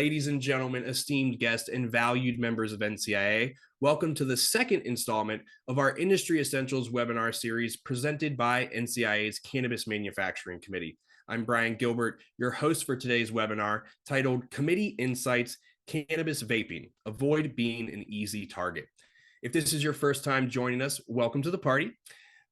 ladies and gentlemen, esteemed guests, and valued members of NCIA. Welcome to the second installment of our Industry Essentials webinar series presented by NCIA's Cannabis Manufacturing Committee. I'm Brian Gilbert, your host for today's webinar titled Committee Insights, Cannabis Vaping, Avoid Being an Easy Target. If this is your first time joining us, welcome to the party.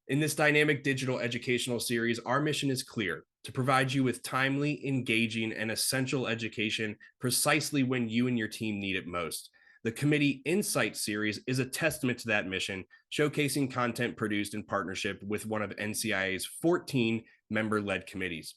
In this dynamic digital educational series, our mission is clear: to provide you with timely, engaging, and essential education precisely when you and your team need it most. The Committee Insights series is a testament to that mission, showcasing content produced in partnership with one of NCIA's 14 member-led committees.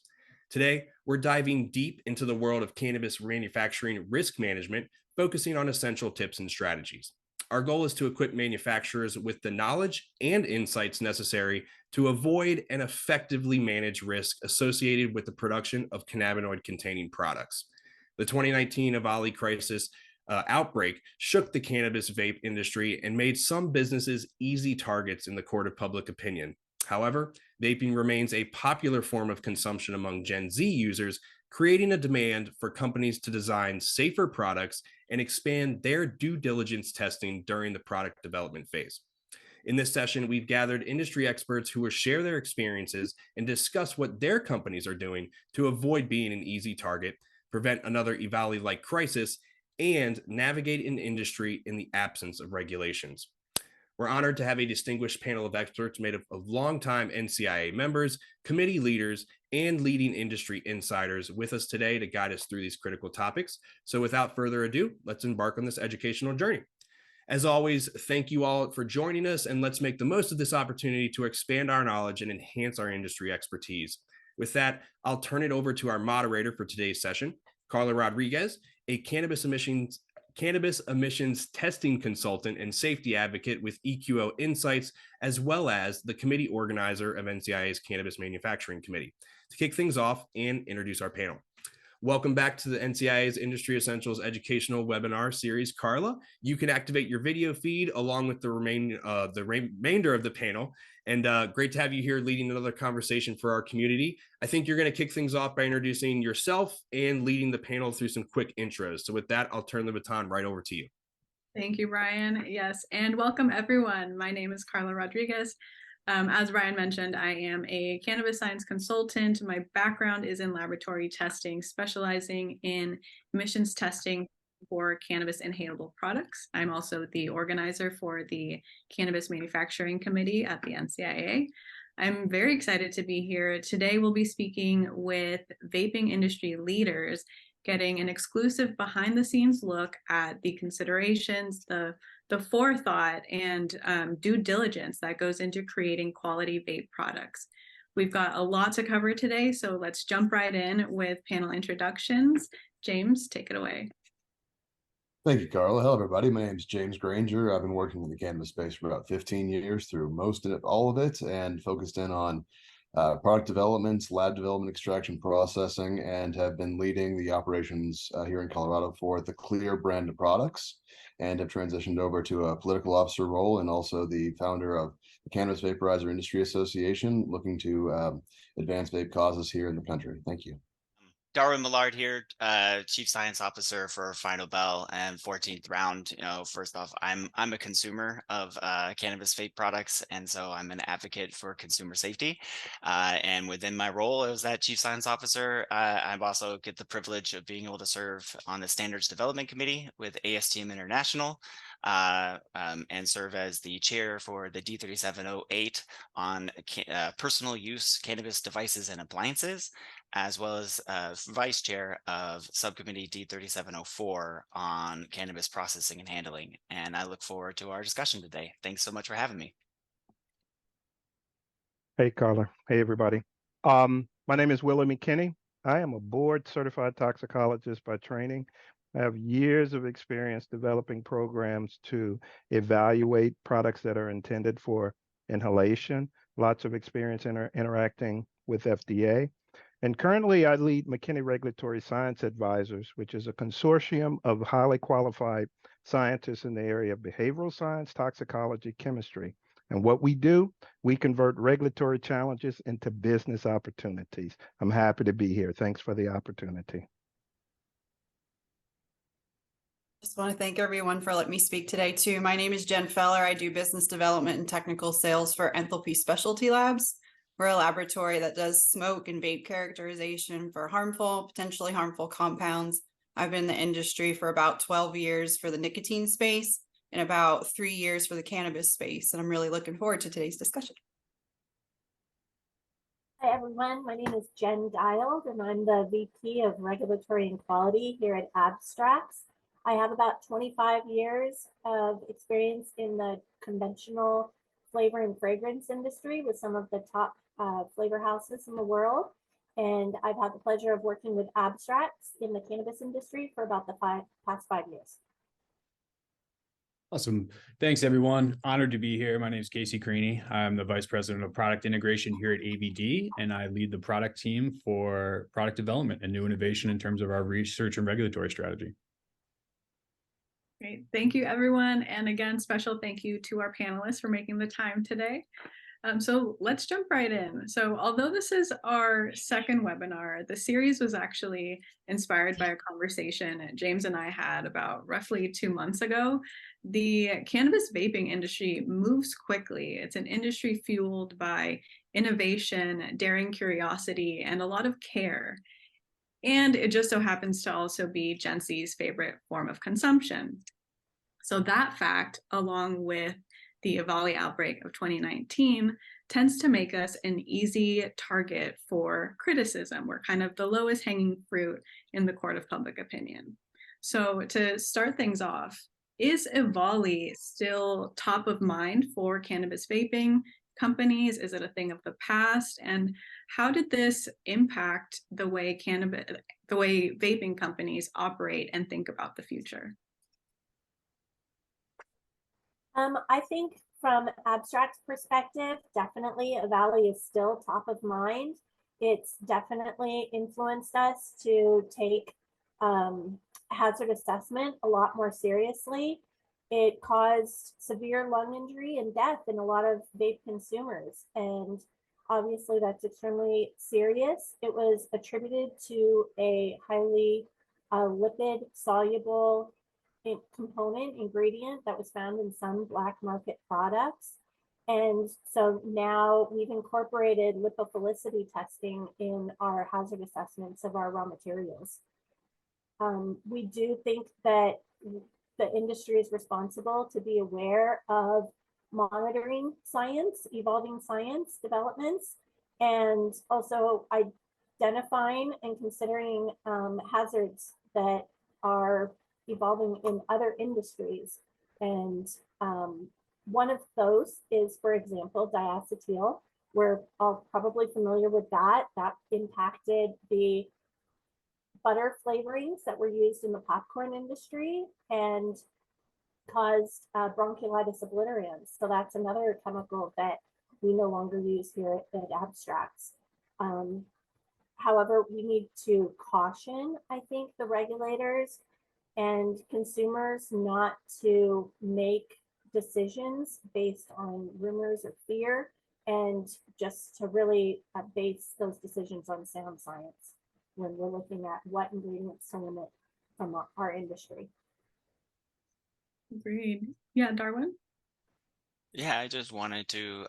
Today, we're diving deep into the world of cannabis manufacturing risk management, focusing on essential tips and strategies. Our goal is to equip manufacturers with the knowledge and insights necessary to avoid and effectively manage risk associated with the production of cannabinoid-containing products. The 2019 EVALI crisis outbreak shook the cannabis vape industry and made some businesses easy targets in the court of public opinion. However, vaping remains a popular form of consumption among Gen Z users, creating a demand for companies to design safer products and expand their due diligence testing during the product development phase. In this session, we've gathered industry experts who will share their experiences and discuss what their companies are doing to avoid being an easy target, prevent another EVALI-like crisis, and navigate an industry in the absence of regulations. We're honored to have a distinguished panel of experts made up of longtime NCIA members, committee leaders, and leading industry insiders with us today to guide us through these critical topics. So without further ado, let's embark on this educational journey. As always, thank you all for joining us, and let's make the most of this opportunity to expand our knowledge and enhance our industry expertise. With that, I'll turn it over to our moderator for today's session, Carla Rodriguez, a cannabis emissions testing consultant and safety advocate with EQO Insights, as well as the committee organizer of NCIA's Cannabis Manufacturing Committee, to kick things off and introduce our panel. Welcome back to the NCIA's Industry Essentials Educational Webinar Series, Carla. You can activate your video feed along with the remainder of the panel. And great to have you here leading another conversation for our community. I think you're going to kick things off by introducing yourself and leading the panel through some quick intros. So with that, I'll turn the baton right over to you. Thank you, Brian. Yes, and welcome everyone. My name is Carla Rodriguez. As Brian mentioned, I am a cannabis science consultant. My background is in laboratory testing, specializing in emissions testing for cannabis inhalable products. I'm also the organizer for the Cannabis Manufacturing Committee at the NCIA. I'm very excited to be here. Today we'll be speaking with vaping industry leaders, getting an exclusive behind the scenes look at the considerations, the forethought and due diligence that goes into creating quality vape products. We've got a lot to cover today, so let's jump right in with panel introductions. James, take it away. Thank you, Carla. Hello, everybody. My name is James Granger. I've been working in the cannabis space for about 15 years through most of it, all of it, and focused in on product development, lab development, extraction, processing, and have been leading the operations here in Colorado for the Clear brand of products, and have transitioned over to a political officer role and also the founder of the Cannabis Vaporizer Industry Association, looking to advance vape causes here in the country. Thank you. Darwin Millard here, Chief Science Officer for Final Bell and 14th Round. First off, I'm a consumer of cannabis vape products, and so I'm an advocate for consumer safety. And within my role as that Chief Science Officer, I also get the privilege of being able to serve on the Standards Development Committee with ASTM International, and serve as the chair for the D3708 on personal use cannabis devices and appliances, as well as vice chair of subcommittee D3704 on cannabis processing and handling. And I look forward to our discussion today. Thanks so much for having me. Hey, Carla. Hey, everybody. My name is Willie McKinney. I am a board certified toxicologist by training. I have years of experience developing programs to evaluate products that are intended for inhalation, lots of experience interacting with FDA. And currently I lead McKinney Regulatory Science Advisors, which is a consortium of highly qualified scientists in the area of behavioral science, toxicology, chemistry. And what we do, we convert regulatory challenges into business opportunities. I'm happy to be here. Thanks for the opportunity. Just want to thank everyone for letting me speak today too. My name is Jen Feller. I do business development and technical sales for Enthalpy Specialty Labs. We're a laboratory that does smoke and vape characterization for potentially harmful compounds. I've been in the industry for about 12 years for the nicotine space and about 3 years for the cannabis space. And I'm really looking forward to today's discussion. Hi everyone, my name is Jen Diald and I'm the VP of Regulatory and Quality here at Abstracts. I have about 25 years of experience in the conventional flavor and fragrance industry with some of the top flavor houses in the world. And I've had the pleasure of working with Abstracts in the cannabis industry for about the past 5 years. Awesome. Thanks, everyone. Honored to be here. My name is Casey Creaney. I'm the Vice President of Product Integration here at ABD, and I lead the product team for product development and new innovation in terms of our research and regulatory strategy. Great. Thank you, everyone. And again, special thank you to our panelists for making the time today. So let's jump right in. So although this is our second webinar, the series was actually inspired by a conversation James and I had about roughly 2 months ago. The cannabis vaping industry moves quickly. It's an industry fueled by innovation, daring curiosity, and a lot of care. And it just so happens to also be Gen Z's favorite form of consumption. So that fact, along with the EVALI outbreak of 2019, tends to make us an easy target for criticism. We're kind of the lowest hanging fruit in the court of public opinion. So to start things off, is EVALI still top of mind for cannabis vaping companies? Is it a thing of the past? And how did this impact the way vaping companies operate and think about the future? I think from Abstract's perspective, definitely EVALI is still top of mind. It's definitely influenced us to take hazard assessment a lot more seriously. It caused severe lung injury and death in a lot of vape consumers. And obviously that's extremely serious. It was attributed to a highly lipid soluble ingredient that was found in some black market products. And so now we've incorporated lipophilicity testing in our hazard assessments of our raw materials. We do think that the industry is responsible to be aware of monitoring science, evolving science developments, and also identifying and considering hazards that are evolving in other industries. And one of those is, for example, diacetyl. We're all probably familiar with that. That impacted the butter flavorings that were used in the popcorn industry and caused bronchiolitis obliterans. So that's another chemical that we no longer use here at Abstracts. However, we need to caution, I think, the regulators and consumers not to make decisions based on rumors or fear, and just to really base those decisions on sound science when we're looking at what ingredients to limit from our industry. Agreed. Yeah, Darwin? Yeah, I just wanted to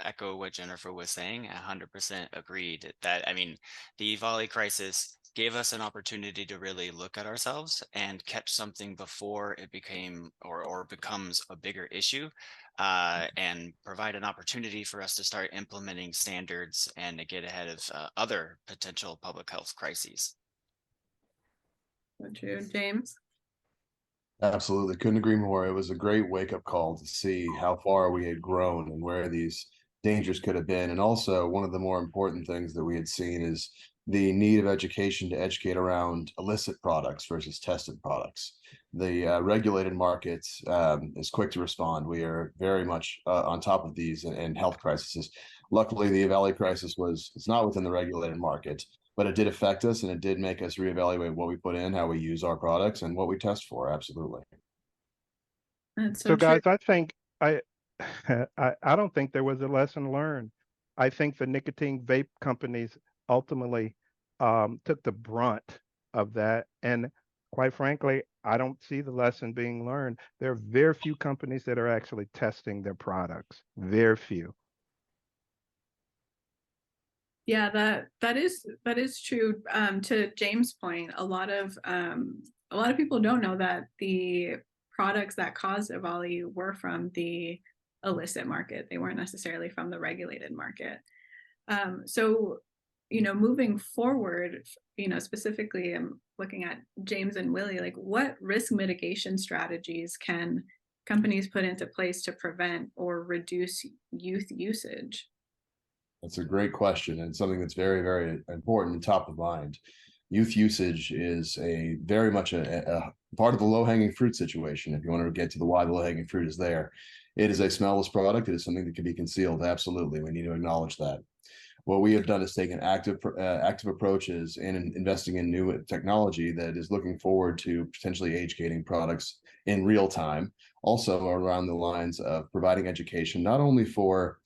echo what Jennifer was saying. 100% agreed that, I mean, the EVALI crisis gave us an opportunity to really look at ourselves and catch something before it became or becomes a bigger issue, and provide an opportunity for us to start implementing standards and to get ahead of other potential public health crises. So true. James? Absolutely. Couldn't agree more. It was a great wake-up call to see how far we had grown and where these dangers could have been. And also, one of the more important things that we had seen is the need of education to educate around illicit products versus tested products. The regulated market is quick to respond. We are very much on top of these and health crises. Luckily, the EVALI crisis it's not within the regulated market, but it did affect us, and it did make us reevaluate what we put in, how we use our products, and what we test for. Absolutely. That's So true. guys, I think I don't think there was a lesson learned. I think the nicotine vape companies ultimately took the brunt of that. And quite frankly, I don't see the lesson being learned. There are very few companies that are actually testing their products. Very few. Yeah, that is true. To James' point, a lot of people don't know that the products that caused EVALI were from the illicit market. They weren't necessarily from the regulated market. So, moving forward, specifically, I'm looking at James and Willie, like what risk mitigation strategies can companies put into place to prevent or reduce youth usage? That's a great question, and something that's very, very important and top of mind. Youth usage is a very much a part of the low-hanging fruit situation. If you want to get to the why the low-hanging fruit is there, it is a smellless product. It is something that can be concealed. Absolutely, we need to acknowledge that. What we have done is taken active approaches in investing in new technology that is looking forward to potentially age gating products in real time. Also around the lines of providing education, not only for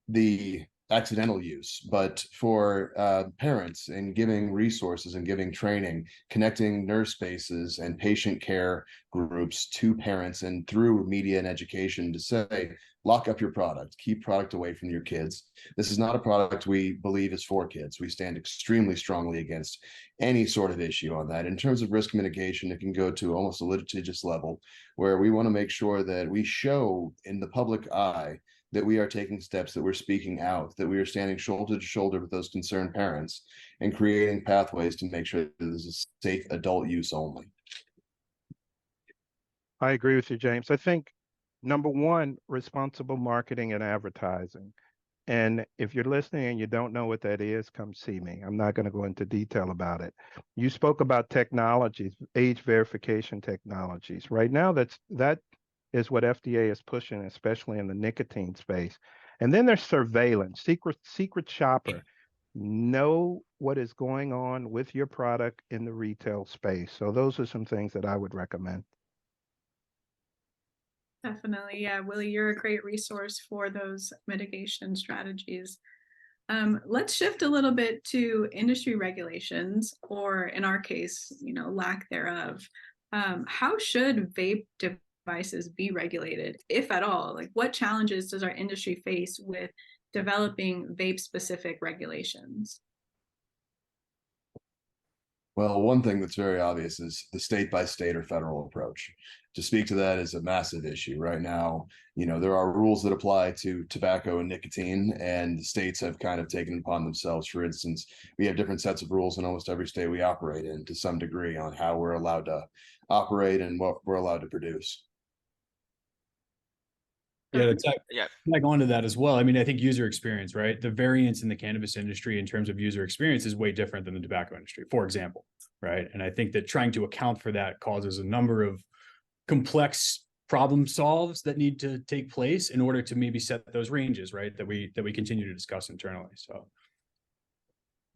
the accidental use, but for parents, and giving resources and giving training, connecting nurse spaces and patient care groups to parents, and through media and education to say, lock up your product, keep product away from your kids. This is not a product we believe is for kids. We stand extremely strongly against any sort of issue on that. In terms of risk mitigation, it can go to almost a litigious level, where we want to make sure that we show in the public eye that we are taking steps, that we're speaking out, that we are standing shoulder to shoulder with those concerned parents, and creating pathways to make sure that this is safe adult use only. I agree with you, James. I think number one, responsible marketing and advertising. And if you're listening and you don't know what that is, come see me. I'm not going to go into detail about it. You spoke about technologies, age verification technologies. Right now, that is what FDA is pushing, especially in the nicotine space. And then there's surveillance, secret shopper. Know what is going on with your product in the retail space. So those are some things that I would recommend. Definitely. Yeah, Willie, you're a great resource for those mitigation strategies. Let's shift a little bit to industry regulations, or in our case, lack thereof. How should vape devices be regulated, if at all? Like, what challenges does our industry face with developing vape-specific regulations? Well, one thing that's very obvious is the state by state or federal approach. To speak to that is a massive issue right now. There are rules that apply to tobacco and nicotine, and states have kind of taken upon themselves. For instance, we have different sets of rules in almost every state we operate in, to some degree, on how we're allowed to operate and what we're allowed to produce. Yeah, tag on to that as well. I mean, I think user experience, right? The variance in the cannabis industry in terms of user experience is way different than the tobacco industry, for example, right? And I think that trying to account for that causes a number of complex problem solves that need to take place in order to maybe set those ranges, right? That we continue to discuss internally. So.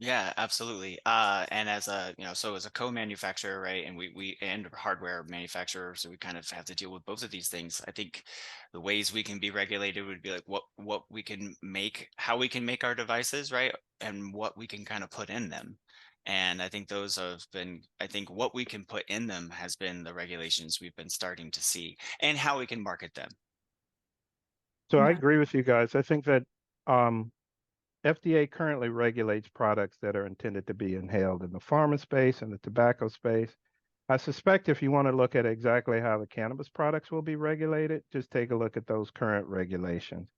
Yeah, absolutely. And as a, so as a co-manufacturer, right, and we and hardware manufacturer, so we kind of have to deal with both of these things. I think the ways we can be regulated would be like what we can make, how we can make our devices, right, and what we can kind of put in them. And I think those have been, I think what we can put in them has been the regulations we've been starting to see, and how we can market them. So I agree with you guys. I think that FDA currently regulates products that are intended to be inhaled in the pharma space and the tobacco space. I suspect if you want to look at exactly how the cannabis products will be regulated, just take a look at those current regulations.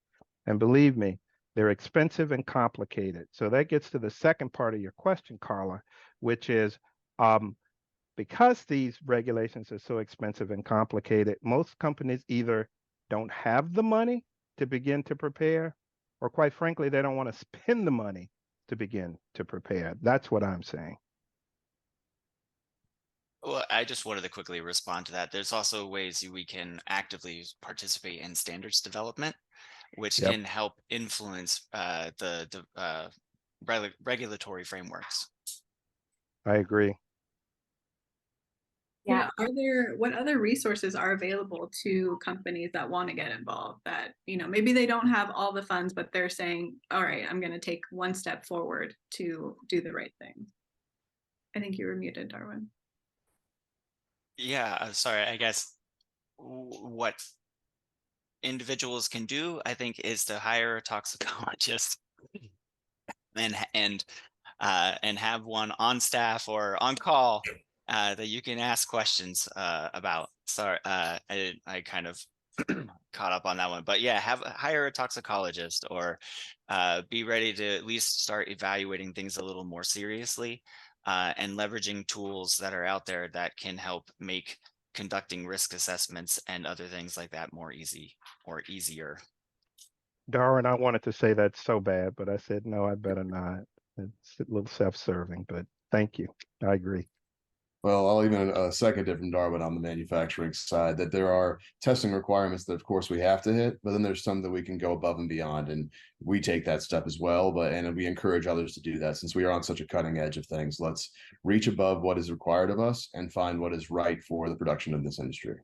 And believe me, they're expensive and complicated. So that gets to the second part of your question, Carla, which is because these regulations are so expensive and complicated, most companies either don't have the money to begin to prepare, or quite frankly, they don't want to spend the money to begin to prepare. That's what I'm saying. Well, I just wanted to quickly respond to that. There's also ways we can actively participate in standards development, which can help influence the regulatory frameworks. I agree. Yeah. What other resources are available to companies that want to get involved, that, maybe they don't have all the funds, but they're saying, all right, I'm going to take one step forward to do the right thing? I think you were muted, Darwin. Yeah, sorry, I guess what individuals can do, I think, is to hire a toxicologist and have one on staff or on call that you can ask questions about. Sorry, I kind of caught up on that one, but yeah, hire a toxicologist or be ready to at least start evaluating things a little more seriously and leveraging tools that are out there that can help make conducting risk assessments and other things like that more easy or easier. Darwin, I wanted to say that so bad, but I said, no, I better not. It's a little self-serving, but thank you. I agree. Well, I'll even second it from Darwin on the manufacturing side that there are testing requirements that, of course, we have to hit, but then there's some that we can go above and beyond, and we take that step as well. And we encourage others to do that since we are on such a cutting edge of things. Let's reach above what is required of us and find what is right for the production of this industry.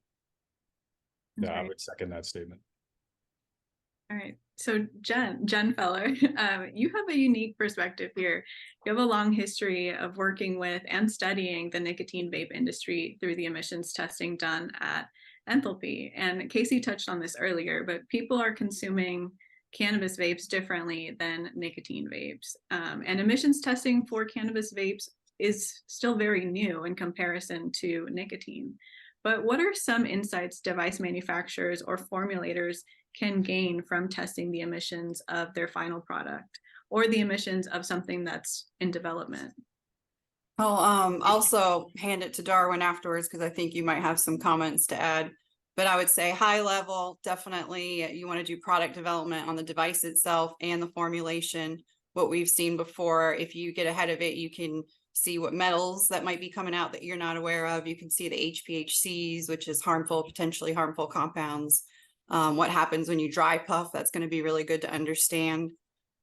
Yeah, I Okay. would second that statement. All right. So Jen Feller, you have a unique perspective here. You have a long history of working with and studying the nicotine vape industry through the emissions testing done at Enthalpy. And Casey touched on this earlier, but people are consuming cannabis vapes differently than nicotine vapes. And emissions testing for cannabis vapes is still very new in comparison to nicotine. But what are some insights device manufacturers or formulators can gain from testing the emissions of their final product or the emissions of something that's in development? I'll also hand it to Darwin afterwards because I think you might have some comments to add. But I would say high level, definitely you want to do product development on the device itself and the formulation. What we've seen before, if you get ahead of it, you can see what metals that might be coming out that you're not aware of. You can see the HPHCs, which is harmful, potentially harmful compounds. What happens when you dry puff, that's going to be really good to understand.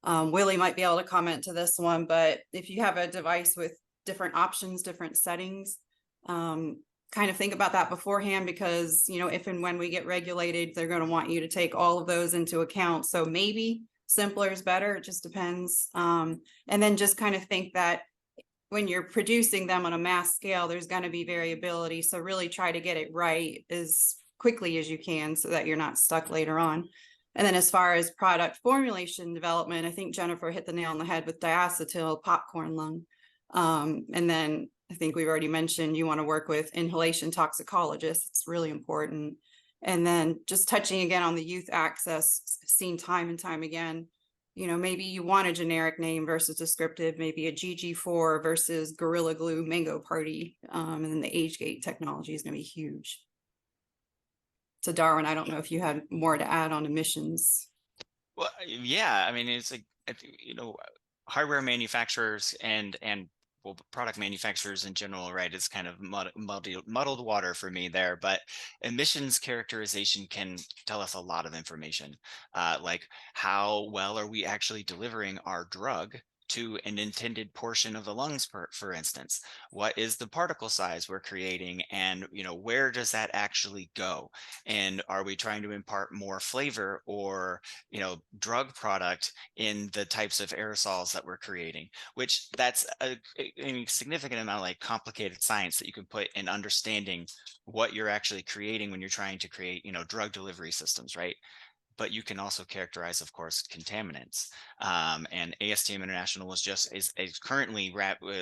Willie might be able to comment to this one, but if you have a device with different options, different settings, kind of think about that beforehand because, you know, if and when we get regulated, they're going to want you to take all of those into account. So maybe simpler is better. It just depends. And then just kind of think that when you're producing them on a mass scale, there's going to be variability. So really try to get it right as quickly as you can so that you're not stuck later on. And then as far as product formulation development, I think Jennifer hit the nail on the head with diacetyl popcorn lung. And then I think we've already mentioned you want to work with inhalation toxicologists. It's really important. And then just touching again on the youth access, seen time and time again. You know, maybe you want a generic name versus descriptive, maybe a GG4 versus Gorilla Glue Mango Party. And then the age gate technology is going to be huge. So Darwin, I don't know if you had more to add on emissions. Well, yeah, I mean, it's like, you know, hardware manufacturers and well, product manufacturers in general, right? It's kind of muddled water for me there, but emissions characterization can tell us a lot of information, like how well are we actually delivering our drug to an intended portion of the lungs, for instance. What is the particle size we're creating, and you know, where does that actually go? And are we trying to impart more flavor or, you know, drug product in the types of aerosols that we're creating? Which that's a significant amount of like complicated science that you can put in understanding what you're actually creating when you're trying to create, you know, drug delivery systems, right? But you can also characterize, of course, contaminants. And ASTM International is currently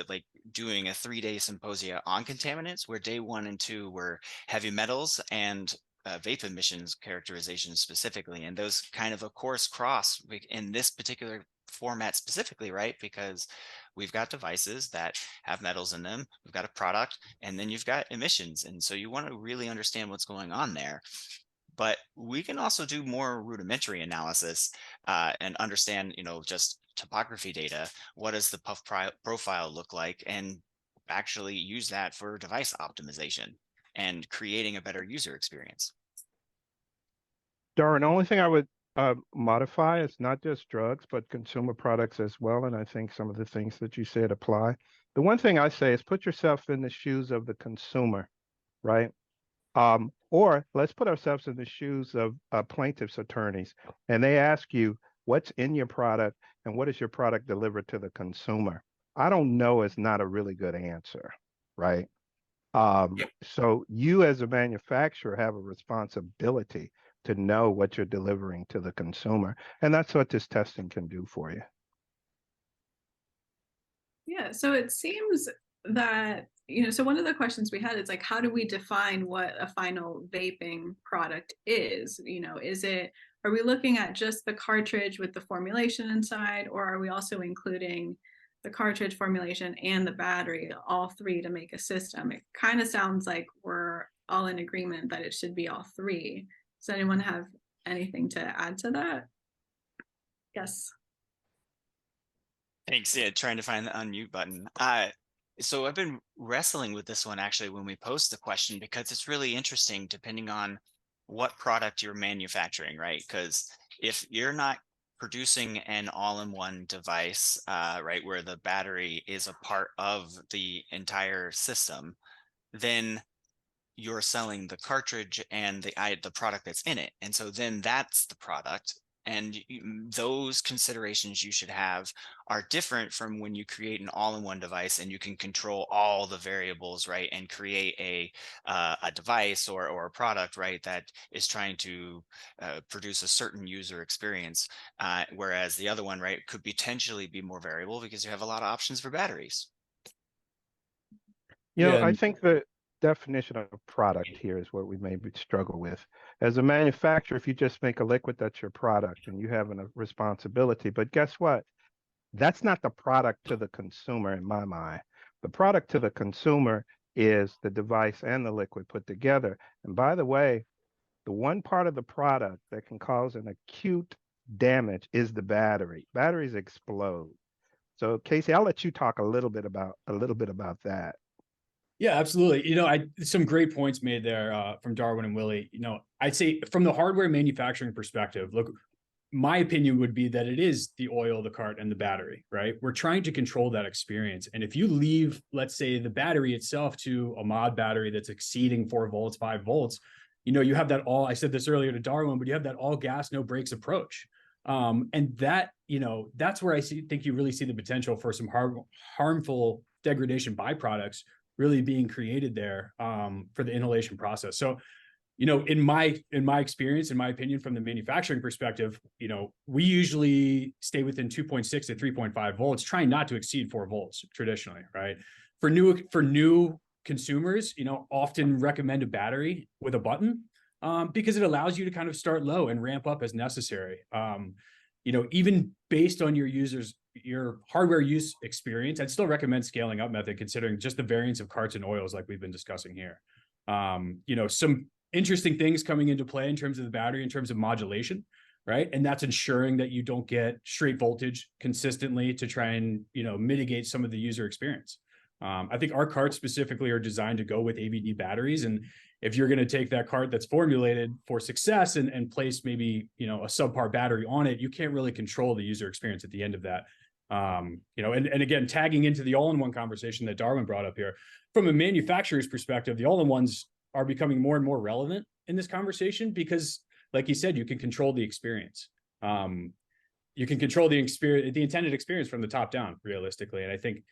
like doing a 3-day symposia on contaminants, where day 1 and 2 were heavy metals and vape emissions characterization specifically. And those kind of course, cross in this particular format specifically, right? Because we've got devices that have metals in them, we've got a product, and then you've got emissions. And so you want to really understand what's going on there. But we can also do more rudimentary analysis and understand, you know, just topography data. What does the puff profile look like? And actually use that for device optimization and creating a better user experience. Darwin, the only thing I would modify is not just drugs, but consumer products as well. And I think some of the things that you said apply. The one thing I say is put yourself in the shoes of the consumer, right? Or let's put ourselves in the shoes of plaintiffs' attorneys, and they ask you what's in your product and what is your product delivered to the consumer. I don't know is not a really good answer, right? So you as a manufacturer have a responsibility to know what you're delivering to the consumer. And that's what this testing can do for you. Yeah, so it seems that, so one of the questions we had is like, how do we define what a final vaping product is? Are we looking at just the cartridge with the formulation inside, or are we also including the cartridge, formulation, and the battery, all three to make a system? It kind of sounds like we're all in agreement that it should be all three. Does anyone have anything to add to that? Yes. Thanks. Yeah, trying to find the unmute button. So I've been wrestling with this one actually when we post the question, because it's really interesting depending on what product you're manufacturing, right? Because if you're not producing an all-in-one device, right, where the battery is a part of the entire system, then you're selling the cartridge and the product that's in it. And so then that's the product. And those considerations you should have are different from when you create an all-in-one device and you can control all the variables, right? And create a device or a product, right, that is trying to produce a certain user experience. Whereas the other one, right, could potentially be more variable because you have a lot of options for batteries. I think the definition of product here is what we maybe struggle with. As a manufacturer, if you just make a liquid, that's your product and you have a responsibility. But guess what? That's not the product to the consumer in my mind. The product to the consumer is the device and the liquid put together. And by the way, the one part of the product that can cause an acute damage is the battery. Batteries explode. So Casey, I'll let you talk a little bit about that. Yeah, absolutely. Some great points made there from Darwin and Willie. I'd say from the hardware manufacturing perspective, look, my opinion would be that it is the oil, the cart, and the battery, right? We're trying to control that experience. And if you leave, let's say, the battery itself to a mod battery that's exceeding 4 volts, 5 volts, you have that I said this earlier to Darwin, but you have that all gas, no brakes approach. And that, that's where think you really see the potential for some harmful degradation byproducts really being created there for the inhalation process. So, in my experience, in my opinion, from the manufacturing perspective, we usually stay within 2.6 to 3.5 volts, trying not to exceed 4 volts traditionally, right? For new consumers, often recommend a battery with a button because it allows you to kind of start low and ramp up as necessary. Even based on your hardware use experience, I'd still recommend scaling up method considering just the variance of carts and oils like we've been discussing here. Some interesting things coming into play in terms of the battery, in terms of modulation, right? And that's ensuring that you don't get straight voltage consistently to try and, mitigate some of the user experience. I think our carts specifically are designed to go with AVD batteries. And if you're going to take that cart that's formulated for success and place maybe, a subpar battery on it, you can't really control the user experience at the end of that. And again, tagging into the all-in-one conversation that Darwin brought up here, from a manufacturer's perspective, the all-in-ones are becoming more and more relevant in this conversation because, like you said, you can control the experience. You can control the intended experience from the top down, realistically. And I think,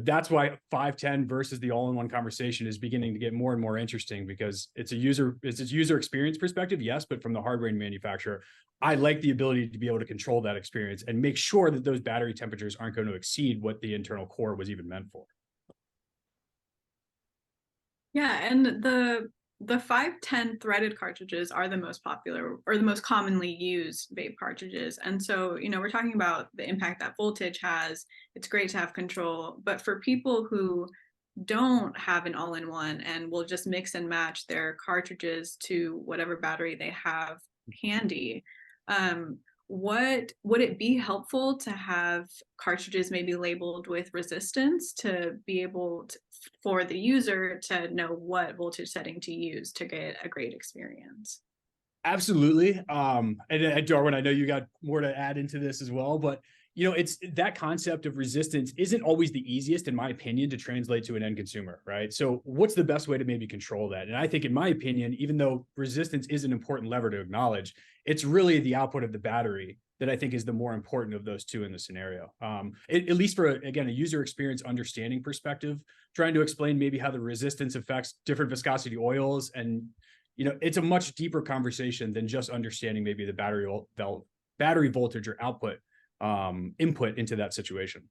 that's why 510 versus the all-in-one conversation is beginning to get more and more interesting because it's a user experience perspective, yes, but from the hardware manufacturer, I like the ability to be able to control that experience and make sure that those battery temperatures aren't going to exceed what the internal core was even meant for. Yeah, and the 510 threaded cartridges are the most popular or the most commonly used vape cartridges. And so, we're talking about the impact that voltage has. It's great to have control, but for people who don't have an all-in-one and will just mix and match their cartridges to whatever battery they have handy, would it be helpful to have cartridges maybe labeled with resistance to be able for the user to know what voltage setting to use to get a great experience? Absolutely. And Darwin, I know you got more to add into this as well, but it's that concept of resistance isn't always the easiest, in my opinion, to translate to an end consumer, right? So what's the best way to maybe control that? And I think, in my opinion, even though resistance is an important lever to acknowledge, it's really the output of the battery that I think is the more important of those two in the scenario. At least for, again, a user experience understanding perspective, trying to explain maybe how the resistance affects different viscosity oils. And, it's a much deeper conversation than just understanding maybe the battery voltage or output input into that situation.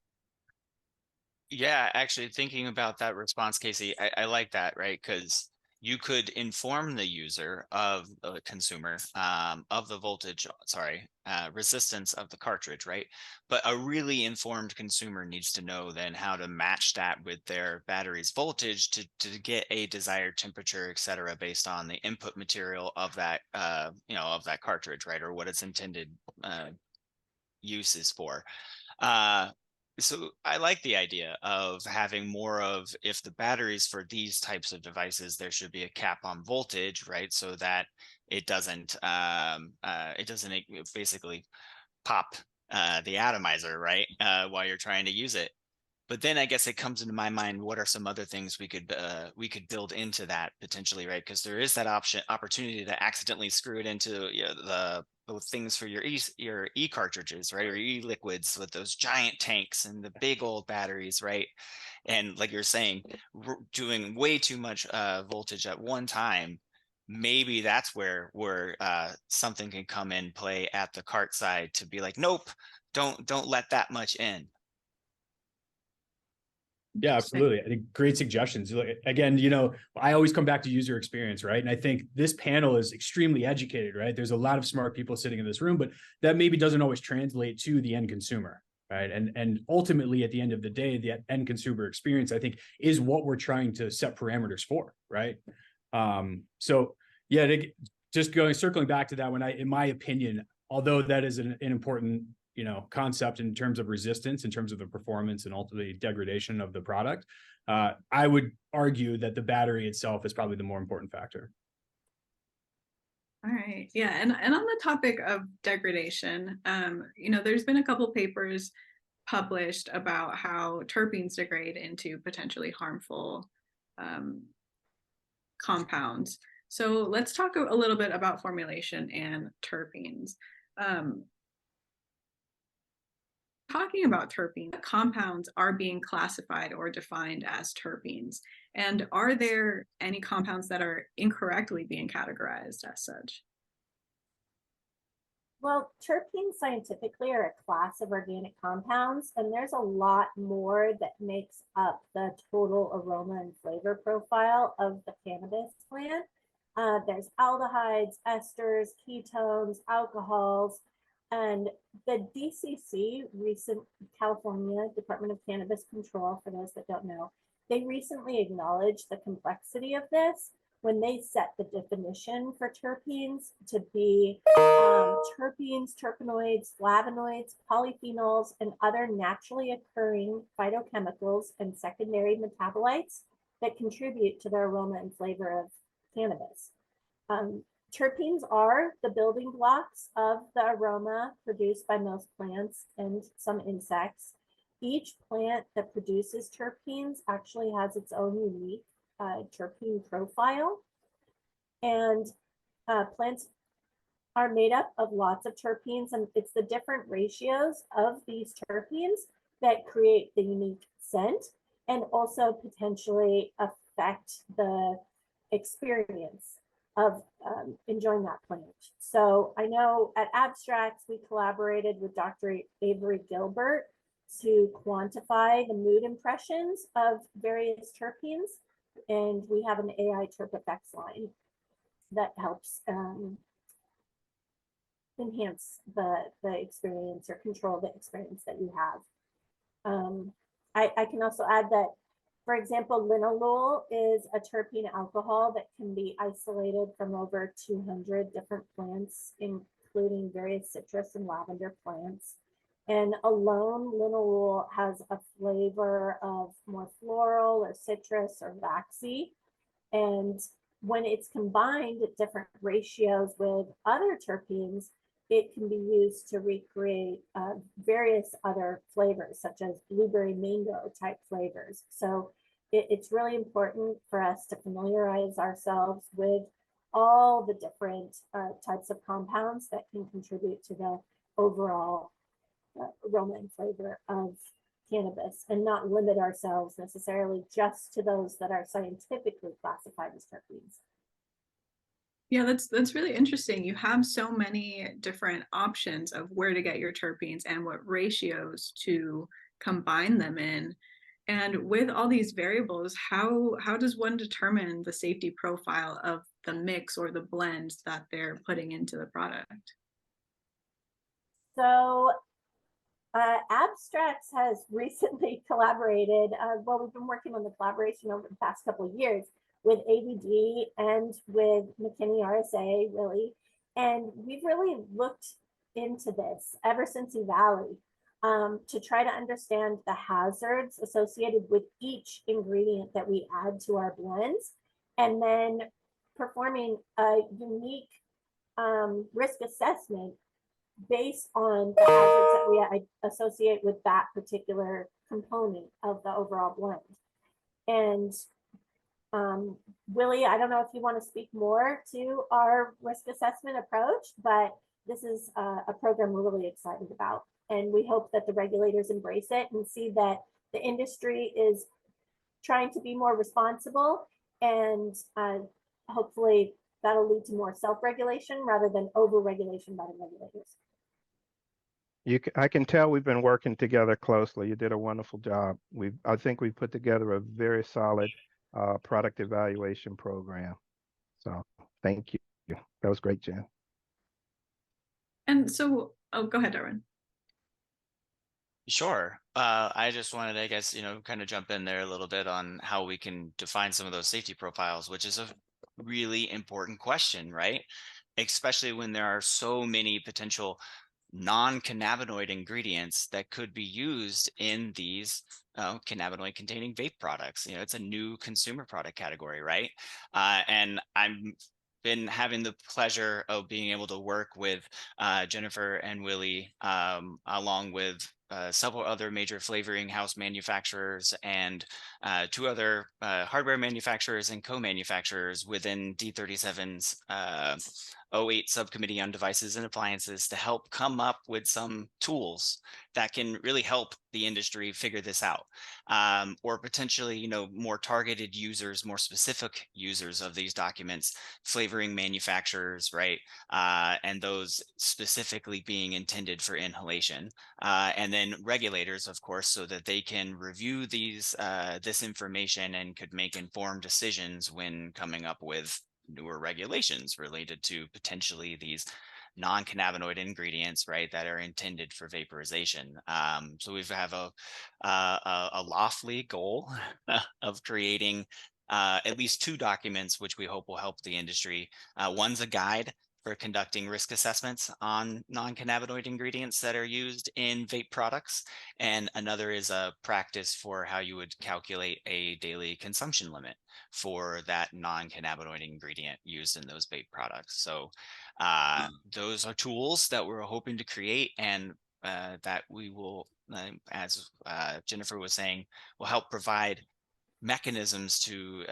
Yeah, actually thinking about that response, Casey, I like that, right? Because you could inform the user of the consumer of the resistance of the cartridge, right? But a really informed consumer needs to know then how to match that with their battery's voltage to get a desired temperature, et cetera, based on the input material of that, of that cartridge, right? Or what its intended use is for. So I like the idea of having more of, if the batteries for these types of devices, there should be a cap on voltage, right? So that it doesn't basically pop the atomizer, right? While you're trying to use it. But then I guess it comes into my mind, what are some other things we could build into that potentially, right? Because there is that opportunity to accidentally screw it into the things for your e cartridges, right? Or e-liquids with those giant tanks and the big old batteries, right? And like you're saying, doing way too much voltage at one time, maybe that's where something can come in play at the cart side to be like, nope, don't let that much in. Yeah, absolutely. I think great suggestions. Again, I always come back to user experience, right? And I think this panel is extremely educated, right? There's a lot of smart people sitting in this room, but that maybe doesn't always translate to the end consumer, right? And ultimately, at the end of the day, the end consumer experience, I think, is what we're trying to set parameters for, right? So yeah, circling back to that one, in my opinion, although that is an important concept in terms of resistance, in terms of the performance and ultimately degradation of the product, I would argue that the battery itself is probably the more important factor. All right. Yeah. And on the topic of degradation, there's been a couple papers published about how terpenes degrade into potentially harmful compounds. So let's talk a little bit about formulation and terpenes. Talking about terpenes, compounds are being classified or defined as terpenes. And are there any compounds that are incorrectly being categorized as such? Well, terpenes scientifically are a class of organic compounds, and there's a lot more that makes up the total aroma and flavor profile of the cannabis plant. There's aldehydes, esters, ketones, alcohols, and the DCC, California Department of Cannabis Control, for those that don't know, they recently acknowledged the complexity of this when they set the definition for terpenes to be terpenes, terpenoids, flavonoids, polyphenols, and other naturally occurring phytochemicals and secondary metabolites that contribute to the aroma and flavor of cannabis. Terpenes are the building blocks of the aroma produced by most plants and some insects. Each plant that produces terpenes actually has its own unique terpene profile. And plants are made up of lots of terpenes, and it's the different ratios of these terpenes that create the unique scent and also potentially affect the experience of enjoying that plant. So I know at Abstracts, we collaborated with Dr. Avery Gilbert to quantify the mood impressions of various terpenes. And we have an AI Terp Effects line that helps enhance the experience or control the experience that you have. I can also add that, for example, linalool is a terpene alcohol that can be isolated from over 200 different plants, including various citrus and lavender plants. And alone, linalool has a flavor of more floral or citrus or waxy. And when it's combined at different ratios with other terpenes, it can be used to recreate various other flavors, such as blueberry mango type flavors. So it's really important for us to familiarize ourselves with all the different types of compounds that can contribute to the overall aroma and flavor of cannabis, and not limit ourselves necessarily just to those that are scientifically classified as terpenes. Yeah, that's really interesting. You have so many different options of where to get your terpenes and what ratios to combine them in. And with all these variables, how does one determine the safety profile of the mix or the blends that they're putting into the product? So Abstracts has recently collaborated, well, we've been working on the collaboration over the past couple of years with ABD and with McKinney RSA, really. And we've really looked into this ever since EVALI to try to understand the hazards associated with each ingredient that we add to our blends, and then performing a unique risk assessment based on the hazards that we associate with that particular component of the overall blend. And Willie, I don't know if you want to speak more to our risk assessment approach, but this is a program we're really excited about. And we hope that the regulators embrace it and see that the industry is trying to be more responsible, and hopefully that'll lead to more self-regulation rather than over-regulation by the regulators. I can tell we've been working together closely. You did a wonderful job. I think we put together a very solid product evaluation program. So thank you. That was great, Jen. And so, oh, go ahead, Darwin. Sure. I just wanted to, I guess, kind of jump in there a little bit on how we can define some of those safety profiles, which is a really important question, right? Especially when there are so many potential non-cannabinoid ingredients that could be used in these cannabinoid-containing vape products. It's a new consumer product category, right? And I'm been having the pleasure of being able to work with Jennifer and Willie, along with several other major flavoring house manufacturers and 2 other hardware manufacturers and co-manufacturers within D37's 08 subcommittee on devices and appliances to help come up with some tools that can really help the industry figure this out, or potentially, more targeted users, more specific users of these documents, flavoring manufacturers, right? And those specifically being intended for inhalation, and then regulators, of course, so that they can review this information and could make informed decisions when coming up with newer regulations related to potentially these non-cannabinoid ingredients, right, that are intended for vaporization. So we have a lofty goal of creating at least 2 documents, which we hope will help the industry. One's a guide for conducting risk assessments on non-cannabinoid ingredients that are used in vape products, and another is a practice for how you would calculate a daily consumption limit for that non-cannabinoid ingredient used in those vape products. So those are tools that we're hoping to create, and that we will, as Jennifer was saying, will help provide mechanisms to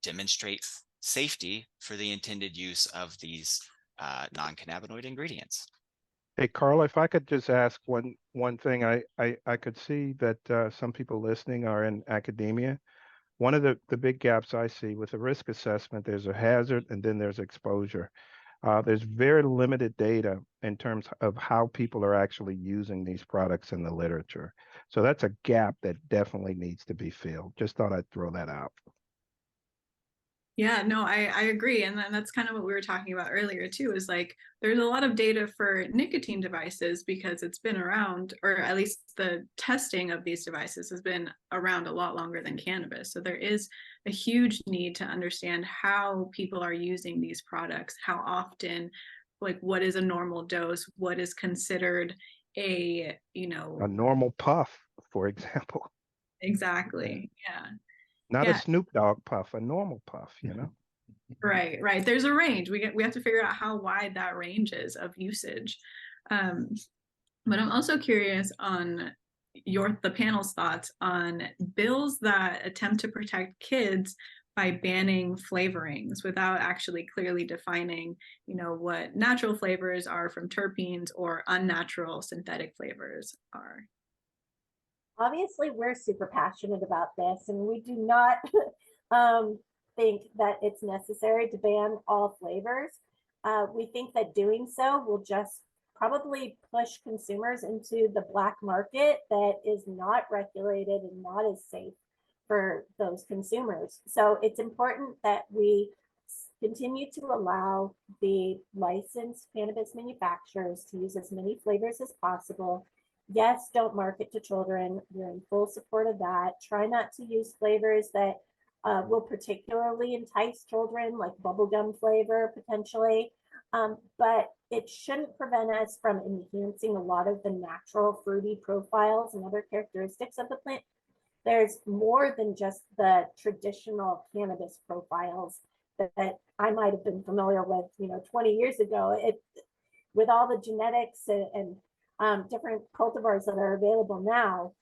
demonstrate safety for the intended use of these non-cannabinoid ingredients. Hey, Carla, if I could just ask one thing. I could see that some people listening are in academia. One of the big gaps I see with the risk assessment, there's a hazard and then there's exposure. There's very limited data in terms of how people are actually using these products in the literature. So that's a gap that definitely needs to be filled. Just thought I'd throw that out. Yeah, no, I agree. And then that's kind of what we were talking about earlier too, is like there's a lot of data for nicotine devices because it's been around, or at least the testing of these devices has been around a lot longer than cannabis. So there is a huge need to understand how people are using these products, how often, like what is a normal dose, what is considered a normal puff, for example. Exactly. Yeah. Not Yeah. a Snoop Dogg puff, a normal puff, Right. There's a range. We have to figure out how wide that range is of usage. But I'm also curious on the panel's thoughts on bills that attempt to protect kids by banning flavorings without actually clearly defining, what natural flavors are from terpenes or unnatural synthetic flavors are. Obviously, we're super passionate about this, and we do not think that it's necessary to ban all flavors. We think that doing so will just probably push consumers into the black market that is not regulated and not as safe for those consumers. So it's important that we continue to allow the licensed cannabis manufacturers to use as many flavors as possible. Yes, don't market to children. We're in full support of that. Try not to use flavors that will particularly entice children, like bubblegum flavor potentially. But it shouldn't prevent us from enhancing a lot of the natural fruity profiles and other characteristics of the plant. There's more than just the traditional cannabis profiles that I might have been familiar with, 20 years ago. With all the genetics and different cultivars that are available now,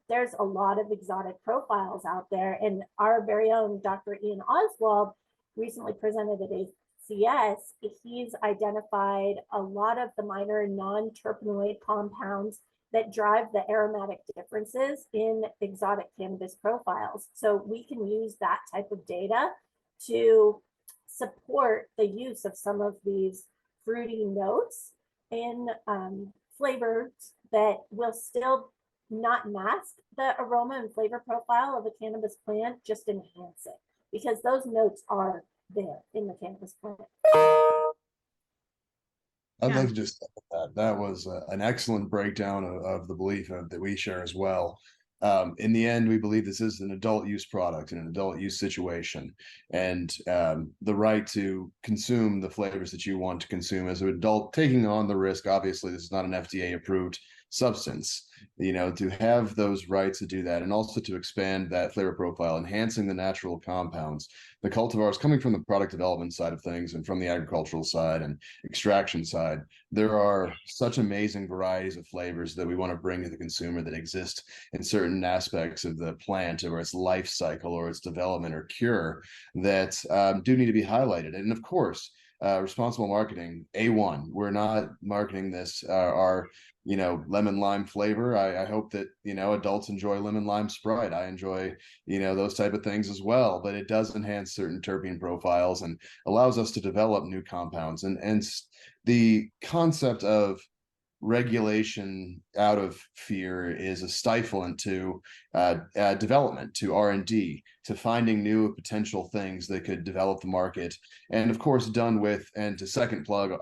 there's a lot of exotic profiles out there. And our very own Dr. Ian Oswald recently presented at ACS. He's identified a lot of the minor non-terpenoid compounds that drive the aromatic differences in exotic cannabis profiles. So we can use that type of data to support the use of some of these fruity notes in flavors that will still not mask the aroma and flavor profile of a cannabis plant, just enhance it, because those notes are there in the cannabis plant. I'd like to just say that was an excellent breakdown of the belief that we share as well. In the end, we believe this is an adult use product in an adult use situation, and the right to consume the flavors that you want to consume as an adult, taking on the risk. Obviously, this is not an FDA approved substance, to have those rights to do that, and also to expand that flavor profile, enhancing the natural compounds, the cultivars coming from the product development side of things and from the agricultural side and extraction side. There are such amazing varieties of flavors that we want to bring to the consumer that exist in certain aspects of the plant or its life cycle or its development or cure that do need to be highlighted. And of course, responsible marketing, A1. We're not marketing this our lemon lime flavor. I hope that adults enjoy lemon lime Sprite. I enjoy those type of things as well, but it does enhance certain terpene profiles and allows us to develop new compounds. And the concept of regulation out of fear is a stiflant to development, to R&D, to finding new potential things that could develop the market. And of course, done with, and to second plug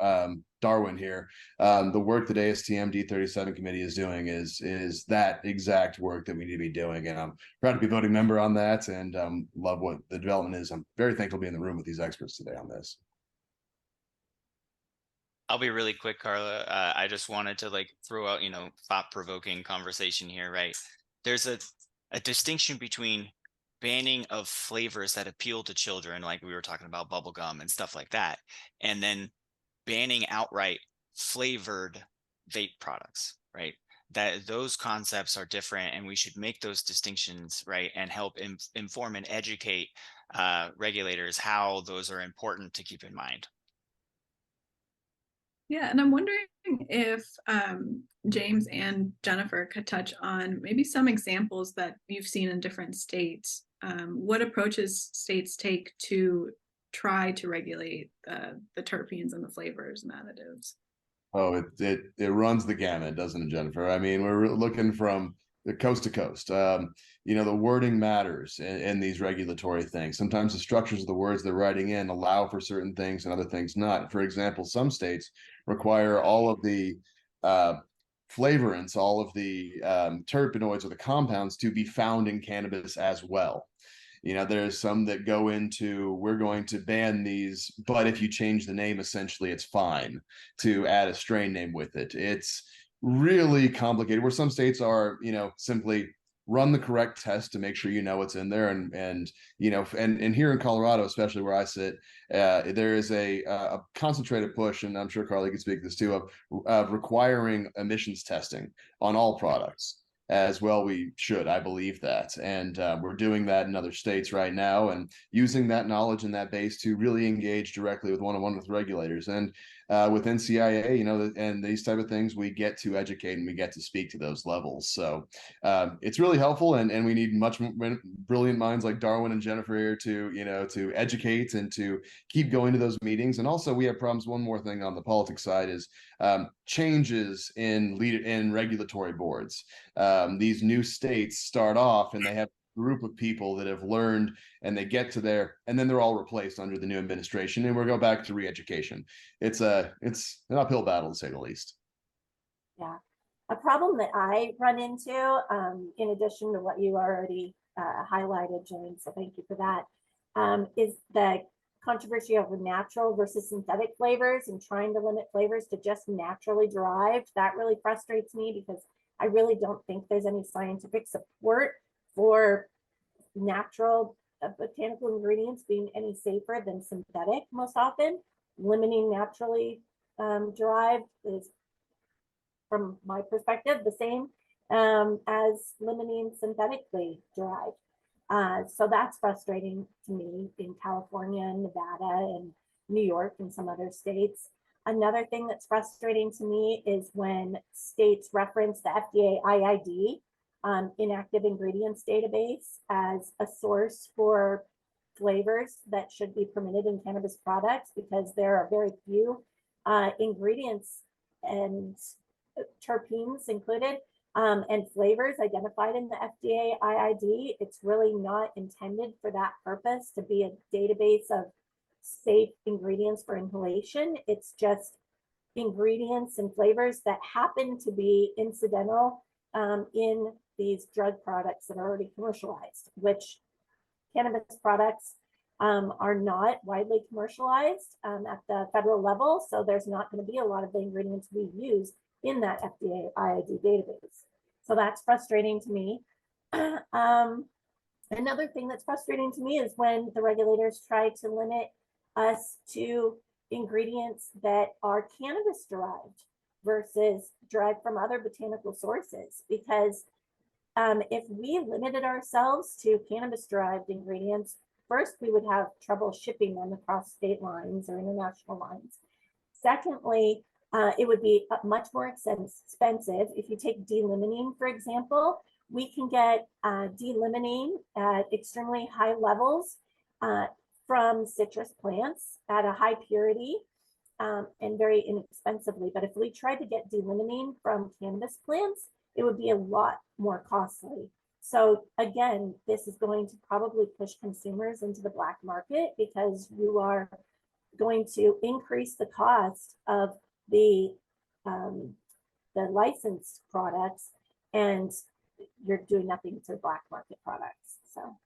Darwin here, the work that ASTM D37 committee is doing is that exact work that we need to be doing. And I'm proud to be a voting member on that, and love what the development is. I'm very thankful to be in the room with these experts today on this. I'll be really quick, Carla. I just wanted to throw out, thought-provoking conversation here, right? There's a distinction between banning of flavors that appeal to children, like we were talking about bubblegum and stuff like that, and then banning outright flavored vape products, right? That those concepts are different, and we should make those distinctions, right? And help inform and educate regulators how those are important to keep in mind. Yeah, and I'm wondering if James and Jennifer could touch on maybe some examples that you've seen in different states. What approaches states take to try to regulate the terpenes and the flavors and additives? Oh, it runs the gamut, doesn't it, Jennifer? I mean, we're looking from the coast to coast. The wording matters in these regulatory things. Sometimes the structures of the words they're writing in allow for certain things and other things not. For example, some states require all of the flavorants, all of the terpenoids or the compounds to be found in cannabis as well. There's some that go into, we're going to ban these, but if you change the name, essentially it's fine to add a strain name with it. It's really complicated, where some states are, simply run the correct test to make sure you know what's in there. And you know, and here in Colorado, especially where I sit, there is a concentrated push, and I'm sure Carly can speak to this too, of requiring emissions testing on all products. As well, we should. I believe that, and we're doing that in other states right now, and using that knowledge and that base to really engage directly with one-on-one with regulators and with NCIA, you know, and these type of things. We get to educate and we get to speak to those levels. So it's really helpful, and we need much brilliant minds like Darwin and Jennifer here to, you know, to educate and to keep going to those meetings. And also, we have problems. One more thing on the politics side is changes in regulatory boards. These new states start off and they have a group of people that have learned, and they get to there, and then they're all replaced under the new administration, and we'll go back to re-education. It's an uphill battle, to say the least. Yeah, a problem that I run into, in addition to what you already highlighted, James, so thank you for that, is the controversy over natural versus synthetic flavors and trying to limit flavors to just naturally derived. That really frustrates me because I really don't think there's any scientific support for natural botanical ingredients being any safer than synthetic. Most often, limiting naturally derived is, from my perspective, the same as limiting synthetically derived. So that's frustrating to me in California and Nevada and New York and some other states. Another thing that's frustrating to me is when states reference the FDA IID, inactive ingredients database, as a source for flavors that should be permitted in cannabis products, because there are very few ingredients and terpenes included and flavors identified in the FDA IID. It's really not intended for that purpose, to be a database of safe ingredients for inhalation. It's just ingredients and flavors that happen to be incidental in these drug products that are already commercialized, which cannabis products are not widely commercialized at the federal level. So there's not going to be a lot of the ingredients we use in that FDA IID database. So that's frustrating to me. Another thing that's frustrating to me is when the regulators try to limit us to ingredients that are cannabis derived versus derived from other botanical sources. Because if we limited ourselves to cannabis derived ingredients, first, we would have trouble shipping them across state lines or international lines. Secondly, it would be much more expensive. If you take D-limonene, for example, we can get D-limonene at extremely high levels from citrus plants at a high purity and very inexpensively. But if we tried to get D-limonene from cannabis plants, it would be a lot more costly. So again, this is going to probably push consumers into the black market, because you are going to increase the cost of the licensed products, and you're doing nothing to black market products. So,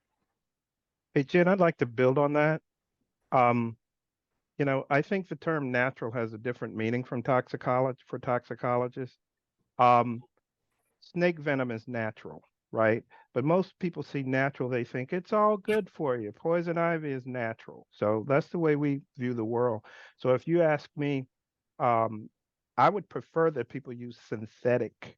Hey, Jen, I'd like to build on that. You know, I think the term natural has a different meaning from toxicologists. Snake venom is natural, right? But most people see natural, they think it's all good for you. Poison ivy is natural. So that's the way we view the world. So if you ask me, I would prefer that people use synthetic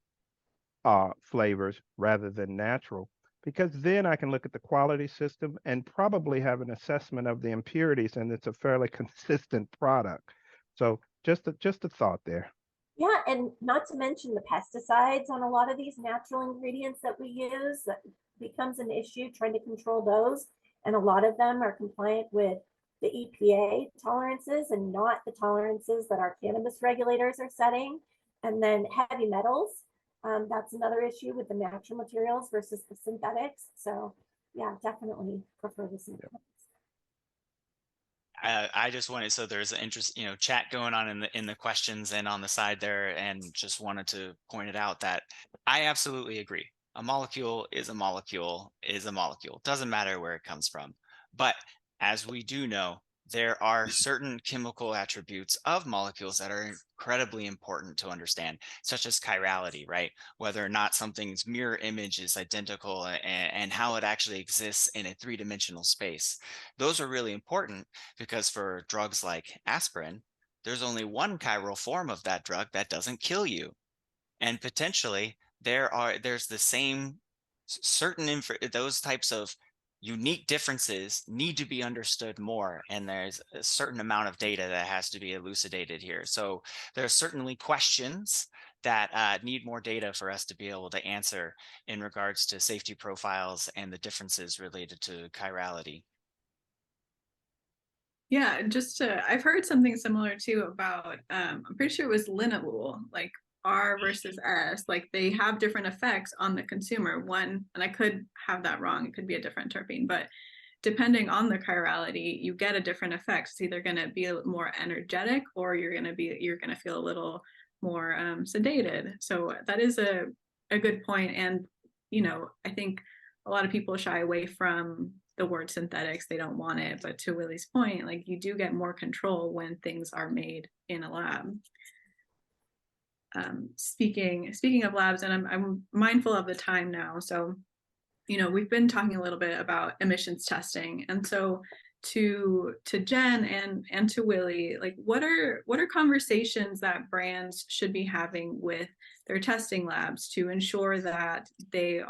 flavors rather than natural, because then I can look at the quality system and probably have an assessment of the impurities, and it's a fairly consistent product. So just a thought there. yeah, and not to mention the pesticides on a lot of these natural ingredients that we use. That becomes an issue trying to control those. And a lot of them are compliant with the EPA tolerances and not the tolerances that our cannabis regulators are setting. And then heavy metals. That's another issue with the natural materials versus the synthetics. So yeah, definitely prefer the synthetics. I just wanted, so there's an interest, chat going on in the questions and on the side there, and just wanted to point it out that I absolutely agree. A molecule is a molecule is a molecule. Doesn't matter where it comes from. But as we do know, there are certain chemical attributes of molecules that are incredibly important to understand, such as chirality, right? Whether or not something's mirror image is identical and how it actually exists in a three-dimensional space. Those are really important because for drugs like aspirin, there's only one chiral form of that drug that doesn't kill you. And potentially there's the same those types of unique differences need to be understood more, and there's a certain amount of data that has to be elucidated here. So there's certainly questions that need more data for us to be able to answer in regards to safety profiles and the differences related to chirality. Yeah, I've heard something similar too about, I'm pretty sure it was linalool, like R versus S, like they have different effects on the consumer. One, and I could have that wrong, it could be a different terpene, but depending on the chirality, you get a different effect. It's either going to be more energetic or you're going to feel a little more sedated. So that is a good point. And, I think a lot of people shy away from the word synthetics. They don't want it. But to Willie's point, like you do get more control when things are made in a lab. Speaking of labs, and I'm mindful of the time now. So, we've been talking a little bit about emissions testing. And so to Jen and to Willie, like what are conversations that brands should be having with their testing labs to ensure that their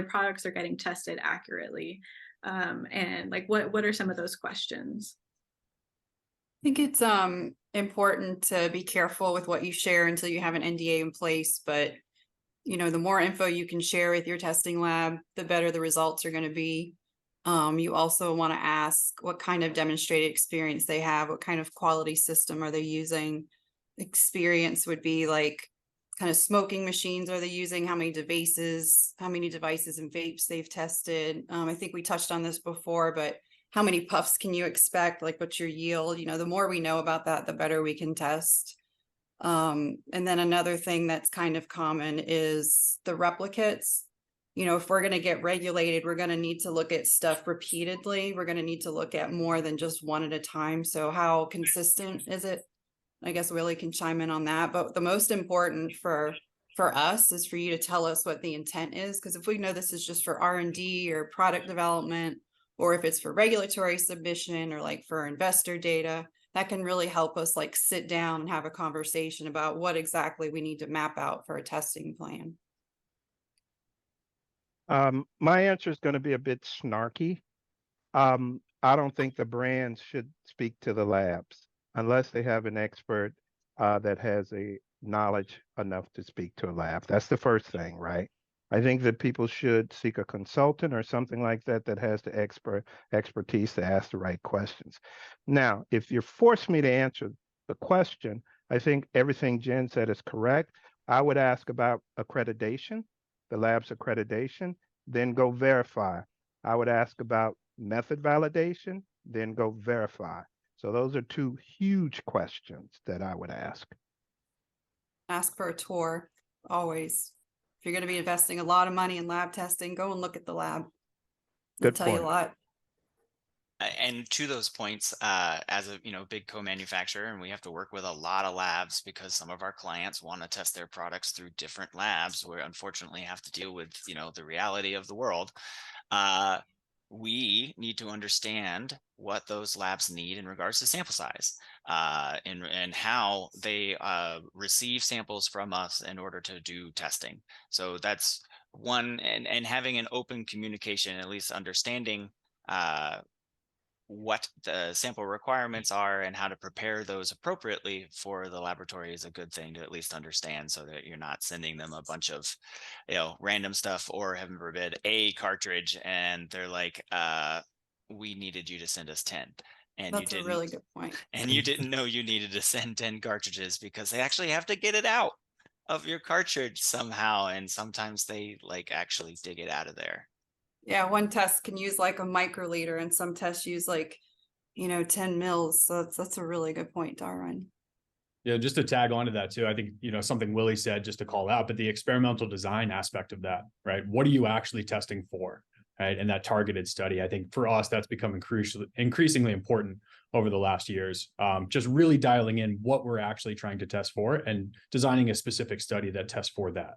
products are getting tested accurately? And like what are some of those questions? I think it's important to be careful with what you share until you have an NDA in place, but the more info you can share with your testing lab, the better the results are going to be. You also want to ask what kind of demonstrated experience they have, what kind of quality system are they using. Experience would be like kind of smoking machines are they using, how many devices and vapes they've tested. I think we touched on this before, but how many puffs can you expect? Like what's your yield? The more we know about that, the better we can test. And then another thing that's kind of common is the replicates. If we're going to get regulated, we're going to need to look at stuff repeatedly. We're going to need to look at more than just one at a time. So how consistent is it? I guess Willie can chime in on that. But the most important for us is for you to tell us what the intent is. Because if we know this is just for R&D or product development, or if it's for regulatory submission or like for investor data, that can really help us like sit down and have a conversation about what exactly we need to map out for a testing plan. My answer is going to be a bit snarky. I don't think the brands should speak to the labs unless they have an expert that has a knowledge enough to speak to a lab. That's the first thing, right? I think that people should seek a consultant or something like that that has the expertise to ask the right questions. Now, if you force me to answer the question, I think everything Jen said is correct. I would ask about accreditation, the lab's accreditation, then go verify. I would ask about method validation, then go verify. So those are two huge questions that I would ask. Ask for a tour, always. If you're going to be investing a lot of money in lab testing, go and look at the lab. They'll tell you a lot. And to those points, as a big co-manufacturer, and we have to work with a lot of labs because some of our clients want to test their products through different labs. We unfortunately have to deal with the reality of the world. We need to understand what those labs need in regards to sample size, and how they receive samples from us in order to do testing. So that's one, and having an open communication, at least understanding what the sample requirements are and how to prepare those appropriately for the laboratory is a good thing to at least understand, so that you're not sending them a bunch of random stuff, or heaven forbid a cartridge and they're like, we needed you to send us 10, and that's a really good point, and you didn't know you needed to send 10 cartridges, because they actually have to get it out of your cartridge somehow, and sometimes they actually dig it out of there. Yeah, one test can use like a microliter, and some tests use 10 mils. So that's a really good point, Darwin. Yeah, just to tag on to that too, I think, something Willie said, just to call out, but the experimental design aspect of that, right? What are you actually testing for? right? And that targeted study, I think for us, that's become increasingly important over the last years. Just really dialing in what we're actually trying to test for and designing a specific study that tests for that.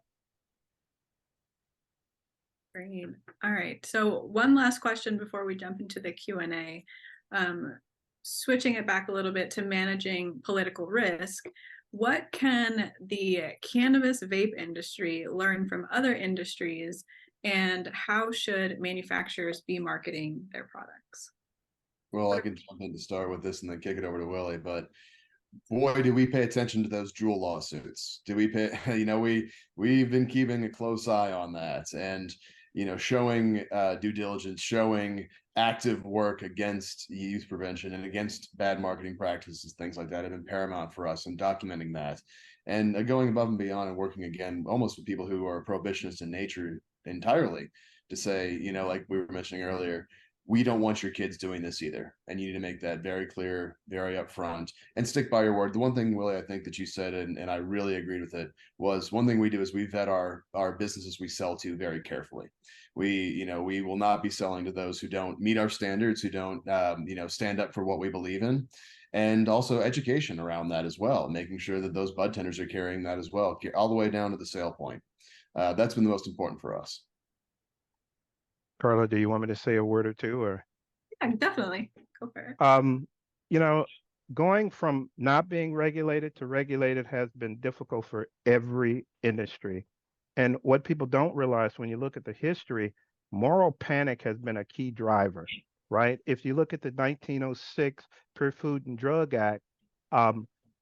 Great. All right. So one last question before we jump into the Q&A. Switching it back a little bit to managing political risk, what can the cannabis vape industry learn from other industries, and how should manufacturers be marketing their products? Well, I can jump in to start with this and then kick it over to Willie, but boy, do we pay attention to those Juul lawsuits. Do we pay, we've been keeping a close eye on that, and, showing due diligence, showing active work against youth prevention and against bad marketing practices, things like that have been paramount for us, and documenting that and going above and beyond and working again, almost with people who are prohibitionist in nature entirely, to say, like we were mentioning earlier, we don't want your kids doing this either. And you need to make that very clear, very upfront, and stick by your word. The one thing, Willie, I think that you said, and I really agreed with it, was one thing we do is we vet our businesses we sell to very carefully. We will not be selling to those who don't meet our standards, who don't, stand up for what we believe in. And also education around that as well, making sure that those bud tenders are carrying that as well, all the way down to the sale point. That's been the most important for us. Carla, do you want me to say a word or two, or? Yeah, definitely. Go for it. Going from not being regulated to regulated has been difficult for every industry. And what people don't realize when you look at the history, moral panic has been a key driver, right? If you look at the 1906 Pure Food and Drug Act,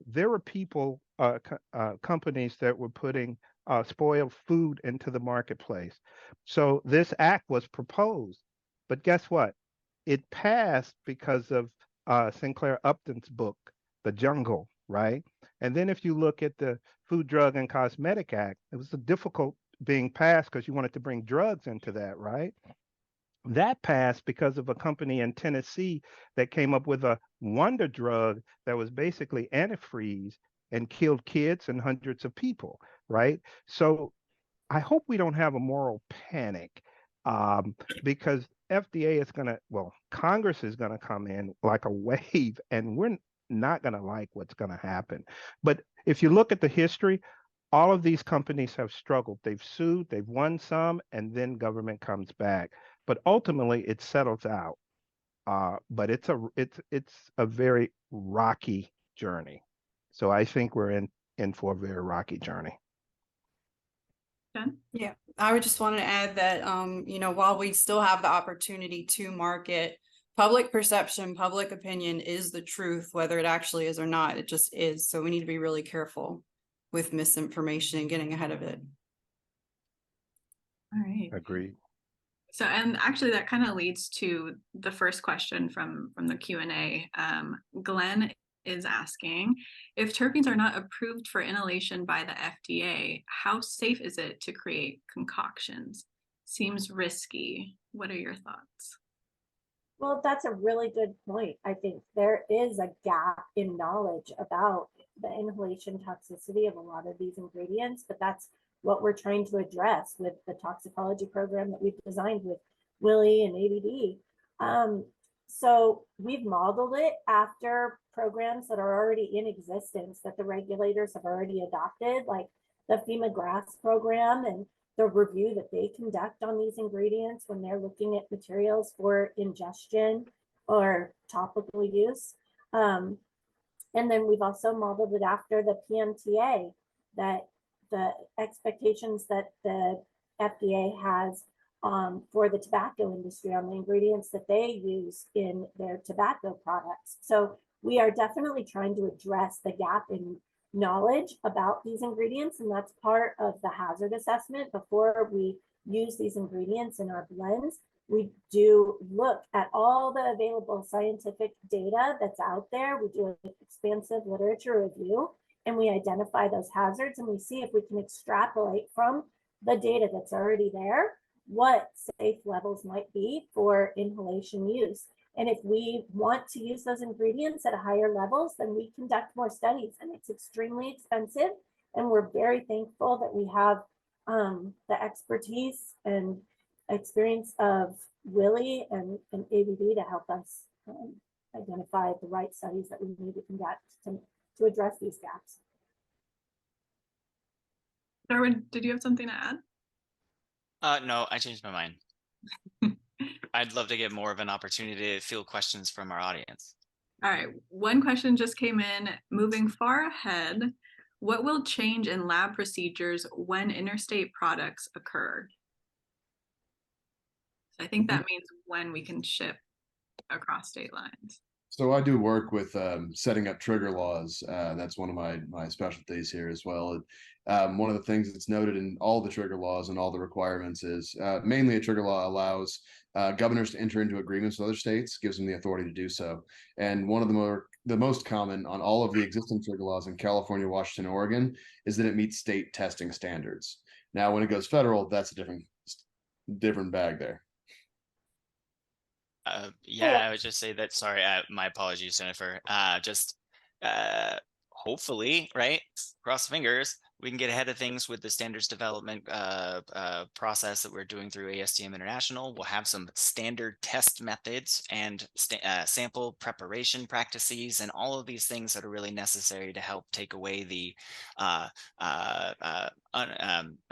there were people, companies that were putting spoiled food into the marketplace. So this act was proposed, but guess what? It passed because of Sinclair Upton's book, The Jungle, right? And then if you look at the Food, Drug, and Cosmetic Act, it was difficult being passed because you wanted to bring drugs into that, right? That passed because of a company in Tennessee that came up with a wonder drug that was basically antifreeze and killed kids and hundreds of people, right? So I hope we don't have a moral panic, because FDA is going to, Congress is going to come in like a wave, and we're not going to like what's going to happen. But if you look at the history, all of these companies have struggled. They've sued, they've won some, and then government comes back. But ultimately, it settles out. But it's a very rocky journey. So I think we're in for a very rocky journey. Yeah, I would just want to add that, while we still have the opportunity to market, public perception, public opinion is the truth, whether it actually is or not. It just is. So we need to be really careful with misinformation and getting ahead of it. All right. Agreed. So, and actually that kind of leads to the first question from the Q&A. Glenn is asking, if terpenes are not approved for inhalation by the FDA, how safe is it to create concoctions? Seems risky. What are your thoughts? Well, that's a really good point. I think there is a gap in knowledge about the inhalation toxicity of a lot of these ingredients, but that's what we're trying to address with the toxicology program that we've designed with Willie and ABD. So we've modeled it after programs that are already in existence that the regulators have already adopted, like the FEMA GRAS program and the review that they conduct on these ingredients when they're looking at materials for ingestion or topical use. And then we've also modeled it after the PMTA, that the expectations that the FDA has for the tobacco industry on the ingredients that they use in their tobacco products. So we are definitely trying to address the gap in knowledge about these ingredients, and that's part of the hazard assessment. Before we use these ingredients in our blends, we do look at all the available scientific data that's out there. We do an expansive literature review, and we identify those hazards, and we see if we can extrapolate from the data that's already there what safe levels might be for inhalation use. And if we want to use those ingredients at higher levels, then we conduct more studies, and it's extremely expensive. And we're very thankful that we have the expertise and experience of Willie and ABD to help us identify the right studies that we need to conduct to address these gaps. Darwin, did you have something to add? No, I changed my mind. I'd love to get more of an opportunity to field questions from our audience. All right, one question just came in. Moving far ahead, what will change in lab procedures when interstate products occur? So I think that means when we can ship across state lines. So I do work with setting up trigger laws. That's one of my specialties here as well. One of the things that's noted in all the trigger laws and all the requirements is mainly a trigger law allows governors to enter into agreements with other states, gives them the authority to do so. And one of the most common on all of the existing trigger laws in California, Washington, Oregon is that it meets state testing standards. Now, when it goes federal, that's a different bag there. Yeah, I would just say that. Sorry, my apologies, Jennifer. Hopefully, right? Cross fingers, we can get ahead of things with the standards development process that we're doing through ASTM International. We'll have some standard test methods and sample preparation practices and all of these things that are really necessary to help take away the I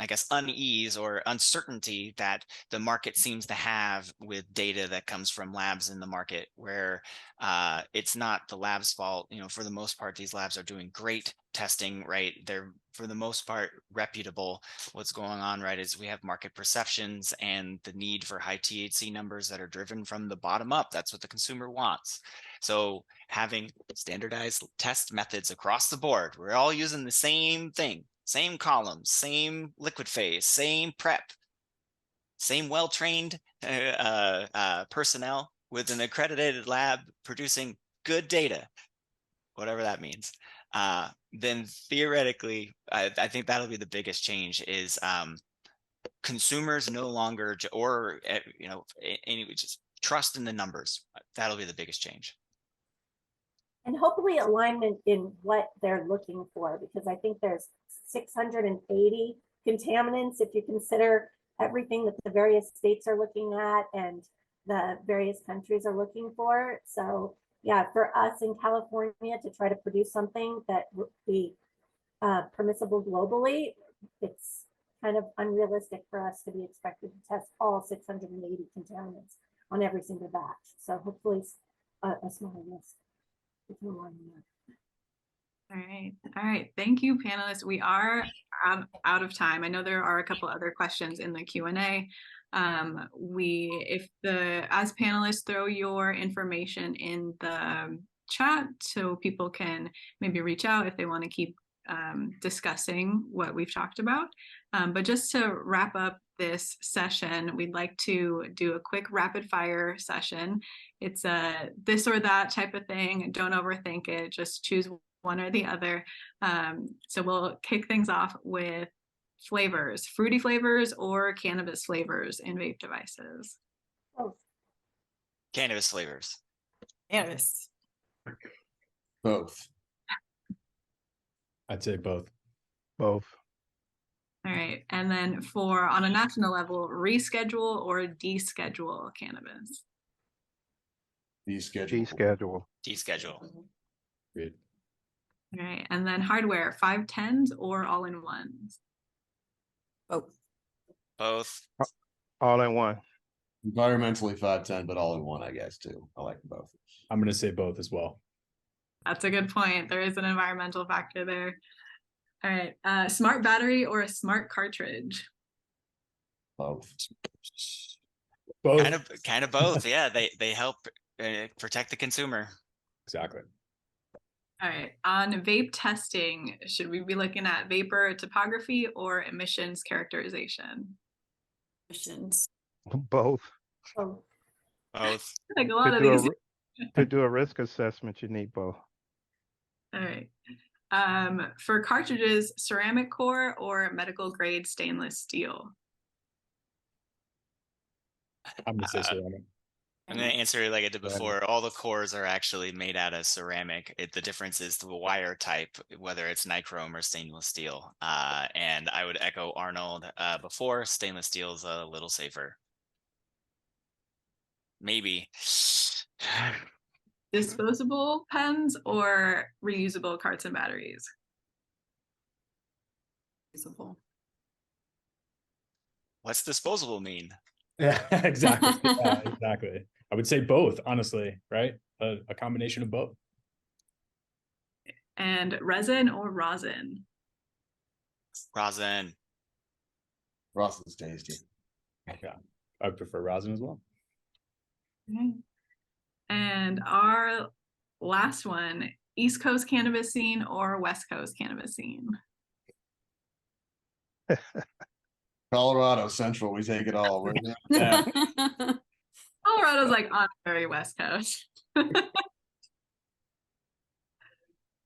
guess unease or uncertainty that the market seems to have with data that comes from labs in the market, where it's not the lab's fault. You know, for the most part, these labs are doing great testing, right? They're for the most part reputable. What's going on, right, is we have market perceptions and the need for high THC numbers that are driven from the bottom up. That's what the consumer wants. So having standardized test methods across the board, we're all using the same thing, same columns, same liquid phase, same prep, same well-trained personnel with an accredited lab producing good data, whatever that means. Then theoretically, I think that'll be the biggest change is consumers no longer, or, you know, anyway, just trust in the numbers. That'll be the biggest change. And hopefully alignment in what they're looking for, because I think there's 680 contaminants if you consider everything that the various states are looking at and the various countries are looking for. So yeah, for us in California to try to produce something that would be permissible globally, it's kind of unrealistic for us to be expected to test all 680 contaminants on every single batch. So hopefully a smaller list. All right. Thank you, panelists. We are out of time. I know there are a couple other questions in the Q&A. As panelists, throw your information in the chat so people can maybe reach out if they want to keep discussing what we've talked about. But just to wrap up this session, we'd like to do a quick rapid fire session. It's a this or that type of thing. Don't overthink it. Just choose one or the other. So we'll kick things off with flavors, fruity flavors or cannabis flavors in vape devices. Cannabis flavors. Cannabis. Both. I'd say both. Both. All right. And then for on a national level, reschedule or deschedule cannabis? Deschedule. Deschedule. Great. All right. And then hardware, 510s or all-in-ones? Both. All in one. Environmentally 510, but all in one, I guess, too. I like both. I'm going to say both as well. That's a good point. There is an environmental factor there. All right. Smart battery or a smart cartridge? Both. Both. Kind of both. Yeah, they help protect the consumer. Exactly. All right. On vape testing, should we be looking at vapor topography or emissions characterization? Emissions. Both. Oh, Both. Like a lot of these. To do a risk assessment, you need both. All right. For cartridges, ceramic core or medical grade stainless steel? I'm going to say ceramic. I'm going to answer like I did before. All the cores are actually made out of ceramic. The difference is the wire type, whether it's nichrome or stainless steel. And I would echo Arnold before. Stainless steel is a little safer. maybe. Disposable pens or reusable carts and batteries? Usable. What's disposable mean? Yeah, exactly. Yeah, exactly. I would say both, honestly, right? A combination of both. And resin or rosin? Rosin. Rosin's tasty. Yeah, I prefer rosin as well. Okay. And our last one, East Coast cannabis scene or West Coast cannabis scene? Colorado Central, we take it all. Yeah. Colorado's like on the very West Coast.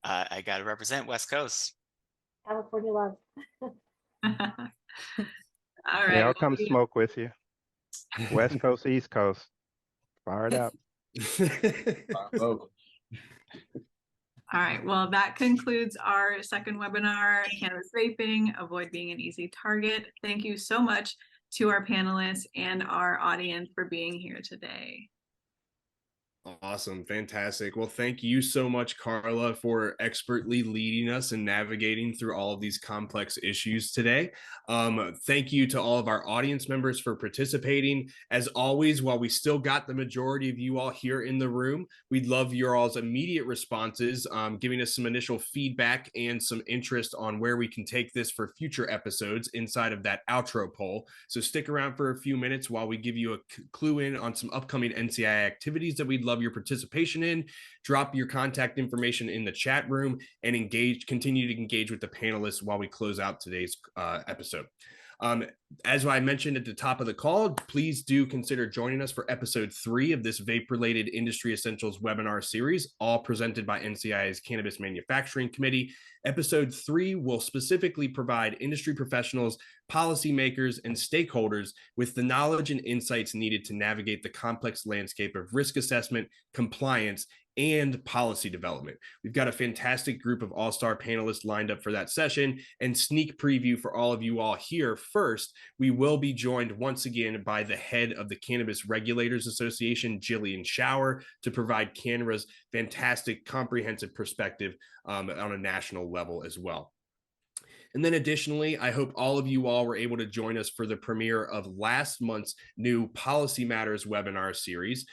I gotta represent West Coast. California love. All right. Yeah, I'll come smoke with you. West Coast, East Coast. Fire it up. Oh, All right. Well, that concludes our second webinar, Cannabis Vaping, Avoid Being an Easy Target. Thank you so much to our panelists and our audience for being here today. Awesome. Fantastic. Well, thank you so much, Carla, for expertly leading us and navigating through all of these complex issues today. Thank you to all of our audience members for participating. As always, while we still got the majority of you all here in the room, we'd love your all's immediate responses, giving us some initial feedback and some interest on where we can take this for future episodes inside of that outro poll. So stick around for a few minutes while we give you a clue in on some upcoming NCIA activities that we'd love your participation in. Drop your contact information in the chat room and continue to engage with the panelists while we close out today's episode. As I mentioned at the top of the call, please do consider joining us for episode 3 of this vape-related industry essentials webinar series, all presented by NCIA's Cannabis Manufacturing Committee. Episode 3 will specifically provide industry professionals, policymakers, and stakeholders with the knowledge and insights needed to navigate the complex landscape of risk assessment, compliance, and policy development. We've got a fantastic group of all-star panelists lined up for that session. And sneak preview for all of you all here first, we will be joined once again by the head of the Cannabis Regulators Association, Jillian Schauer, to provide Canada's fantastic comprehensive perspective on a national level as well. And then additionally, I hope all of you all were able to join us for the premiere of last month's new Policy Matters webinar series.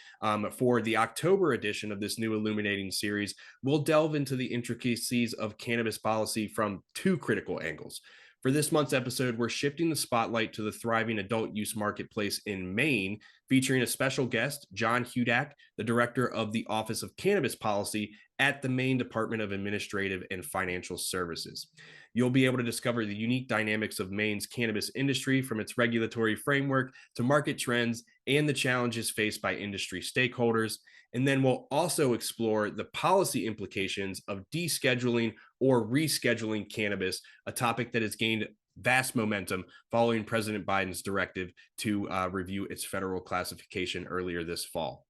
For the October edition of this new Illuminating series, we'll delve into the intricacies of cannabis policy from 2 critical angles. For this month's episode, we're shifting the spotlight to the thriving adult use marketplace in Maine, featuring a special guest, John Hudak, the director of the Office of Cannabis Policy at the Maine Department of Administrative and Financial Services. You'll be able to discover the unique dynamics of Maine's cannabis industry, from its regulatory framework to market trends and the challenges faced by industry stakeholders. And then we'll also explore the policy implications of descheduling or rescheduling cannabis, a topic that has gained vast momentum following President Biden's directive to review its federal classification earlier this fall.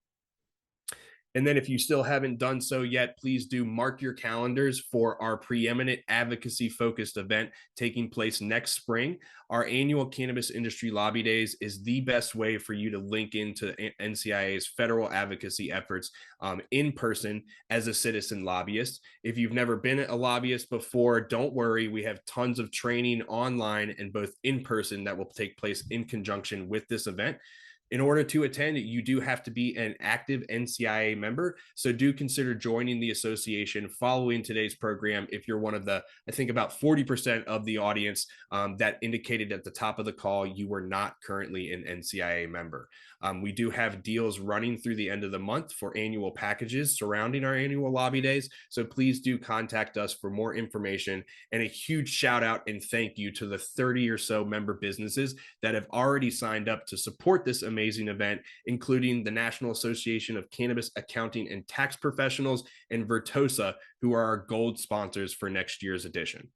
And then if you still haven't done so yet, please do mark your calendars for our preeminent advocacy-focused event taking place next spring. Our annual Cannabis Industry Lobby Days is the best way for you to link into NCIA's federal advocacy efforts in person as a citizen lobbyist. If you've never been a lobbyist before, don't worry. We have tons of training online and both in person that will take place in conjunction with this event. In order to attend, you do have to be an active NCIA member. So do consider joining the association following today's program if you're one of the, I think about 40% of the audience that indicated at the top of the call you were not currently an NCIA member. We do have deals running through the end of the month for annual packages surrounding our annual lobby days. So please do contact us for more information. And a huge shout out and thank you to the 30 or so member businesses that have already signed up to support this amazing event, including the National Association of Cannabis Accounting and Tax Professionals and Vertosa, who are our gold sponsors for next year's edition.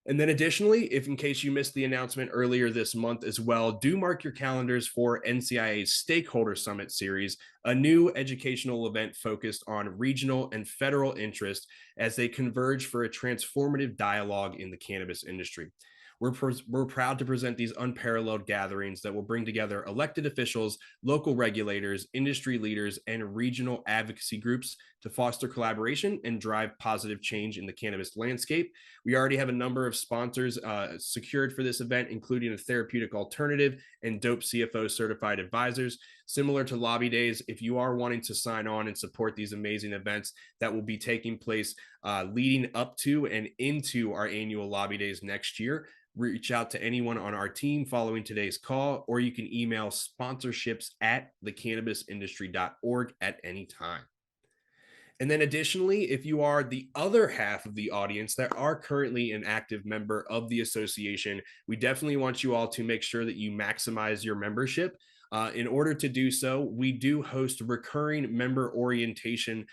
And then additionally, if in case you missed the announcement earlier this month as well, do mark your calendars for NCIA's Stakeholder Summit series, a new educational event focused on regional and federal interest as they converge for a transformative dialogue in the cannabis industry. We're proud to present these unparalleled gatherings that will bring together elected officials, local regulators, industry leaders, and regional advocacy groups to foster collaboration and drive positive change in the cannabis landscape. We already have a number of sponsors secured for this event, including a therapeutic alternative and Dope CFO certified advisors. Similar to Lobby Days, if you are wanting to sign on and support these amazing events that will be taking place leading up to and into our annual Lobby Days next year, reach out to anyone on our team following today's call, or you can email sponsorships@thecannabisindustry.org at any time. And then additionally, if you are the other half of the audience that are currently an active member of the association, we definitely want you all to make sure that you maximize your membership. In order to do so, we do host recurring member orientation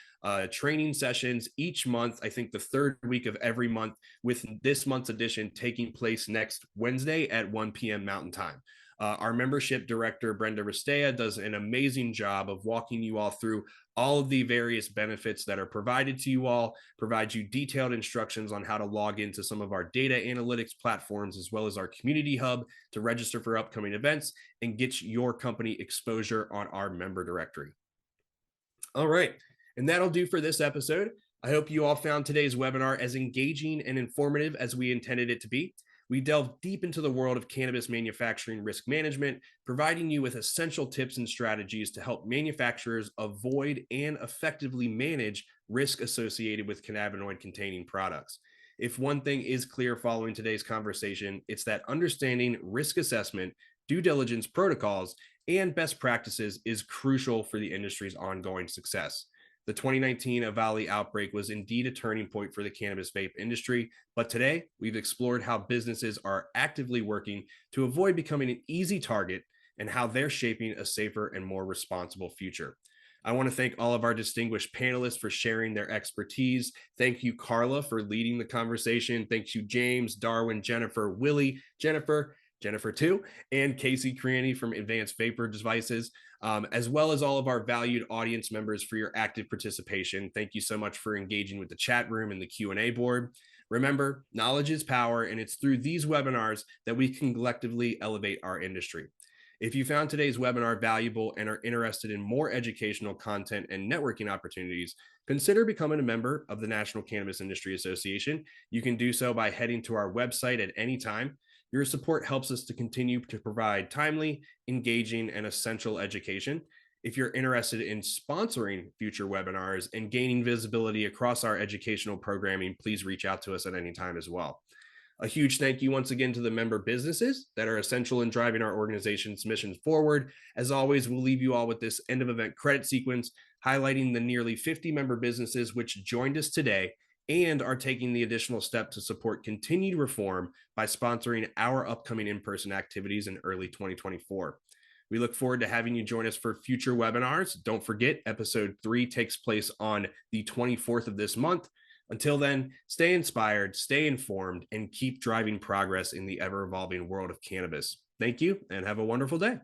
training sessions each month, I think the third week of every month, with this month's edition taking place next Wednesday at 1 p.m. Mountain Time. Our membership director, Brenda Ristea, does an amazing job of walking you all through all of the various benefits that are provided to you all, provides you detailed instructions on how to log into some of our data analytics platforms, as well as our community hub to register for upcoming events and get your company exposure on our member directory. All right, and that'll do for this episode. I hope you all found today's webinar as engaging and informative as we intended it to be. We delve deep into the world of cannabis manufacturing risk management, providing you with essential tips and strategies to help manufacturers avoid and effectively manage risk associated with cannabinoid-containing products. If one thing is clear following today's conversation, it's that understanding risk assessment, due diligence protocols, and best practices is crucial for the industry's ongoing success. The 2019 EVALI outbreak was indeed a turning point for the cannabis vape industry, but today we've explored how businesses are actively working to avoid becoming an easy target and how they're shaping a safer and more responsible future. I want to thank all of our distinguished panelists for sharing their expertise. Thank you, Carla, for leading the conversation. Thank you, James, Darwin, Jennifer, Willie, Jennifer too, and Casey Creaney from Advanced Vapor Devices. As well as all of our valued audience members for your active participation. Thank you so much for engaging with the chat room and the Q&A board. Remember, knowledge is power, and it's through these webinars that we can collectively elevate our industry. If you found today's webinar valuable and are interested in more educational content and networking opportunities, consider becoming a member of the National Cannabis Industry Association. You can do so by heading to our website at any time. Your support helps us to continue to provide timely, engaging, and essential education. If you're interested in sponsoring future webinars and gaining visibility across our educational programming, please reach out to us at any time as well. A huge thank you once again to the member businesses that are essential in driving our organization's missions forward. As always, we'll leave you all with this end of event credit sequence highlighting the nearly 50 member businesses which joined us today and are taking the additional step to support continued reform by sponsoring our upcoming in-person activities in early 2024. We look forward to having you join us for future webinars. Don't forget, episode 3 takes place on the 24th of this month. Until then, stay inspired, stay informed, and keep driving progress in the ever-evolving world of cannabis. Thank you, and have a wonderful day.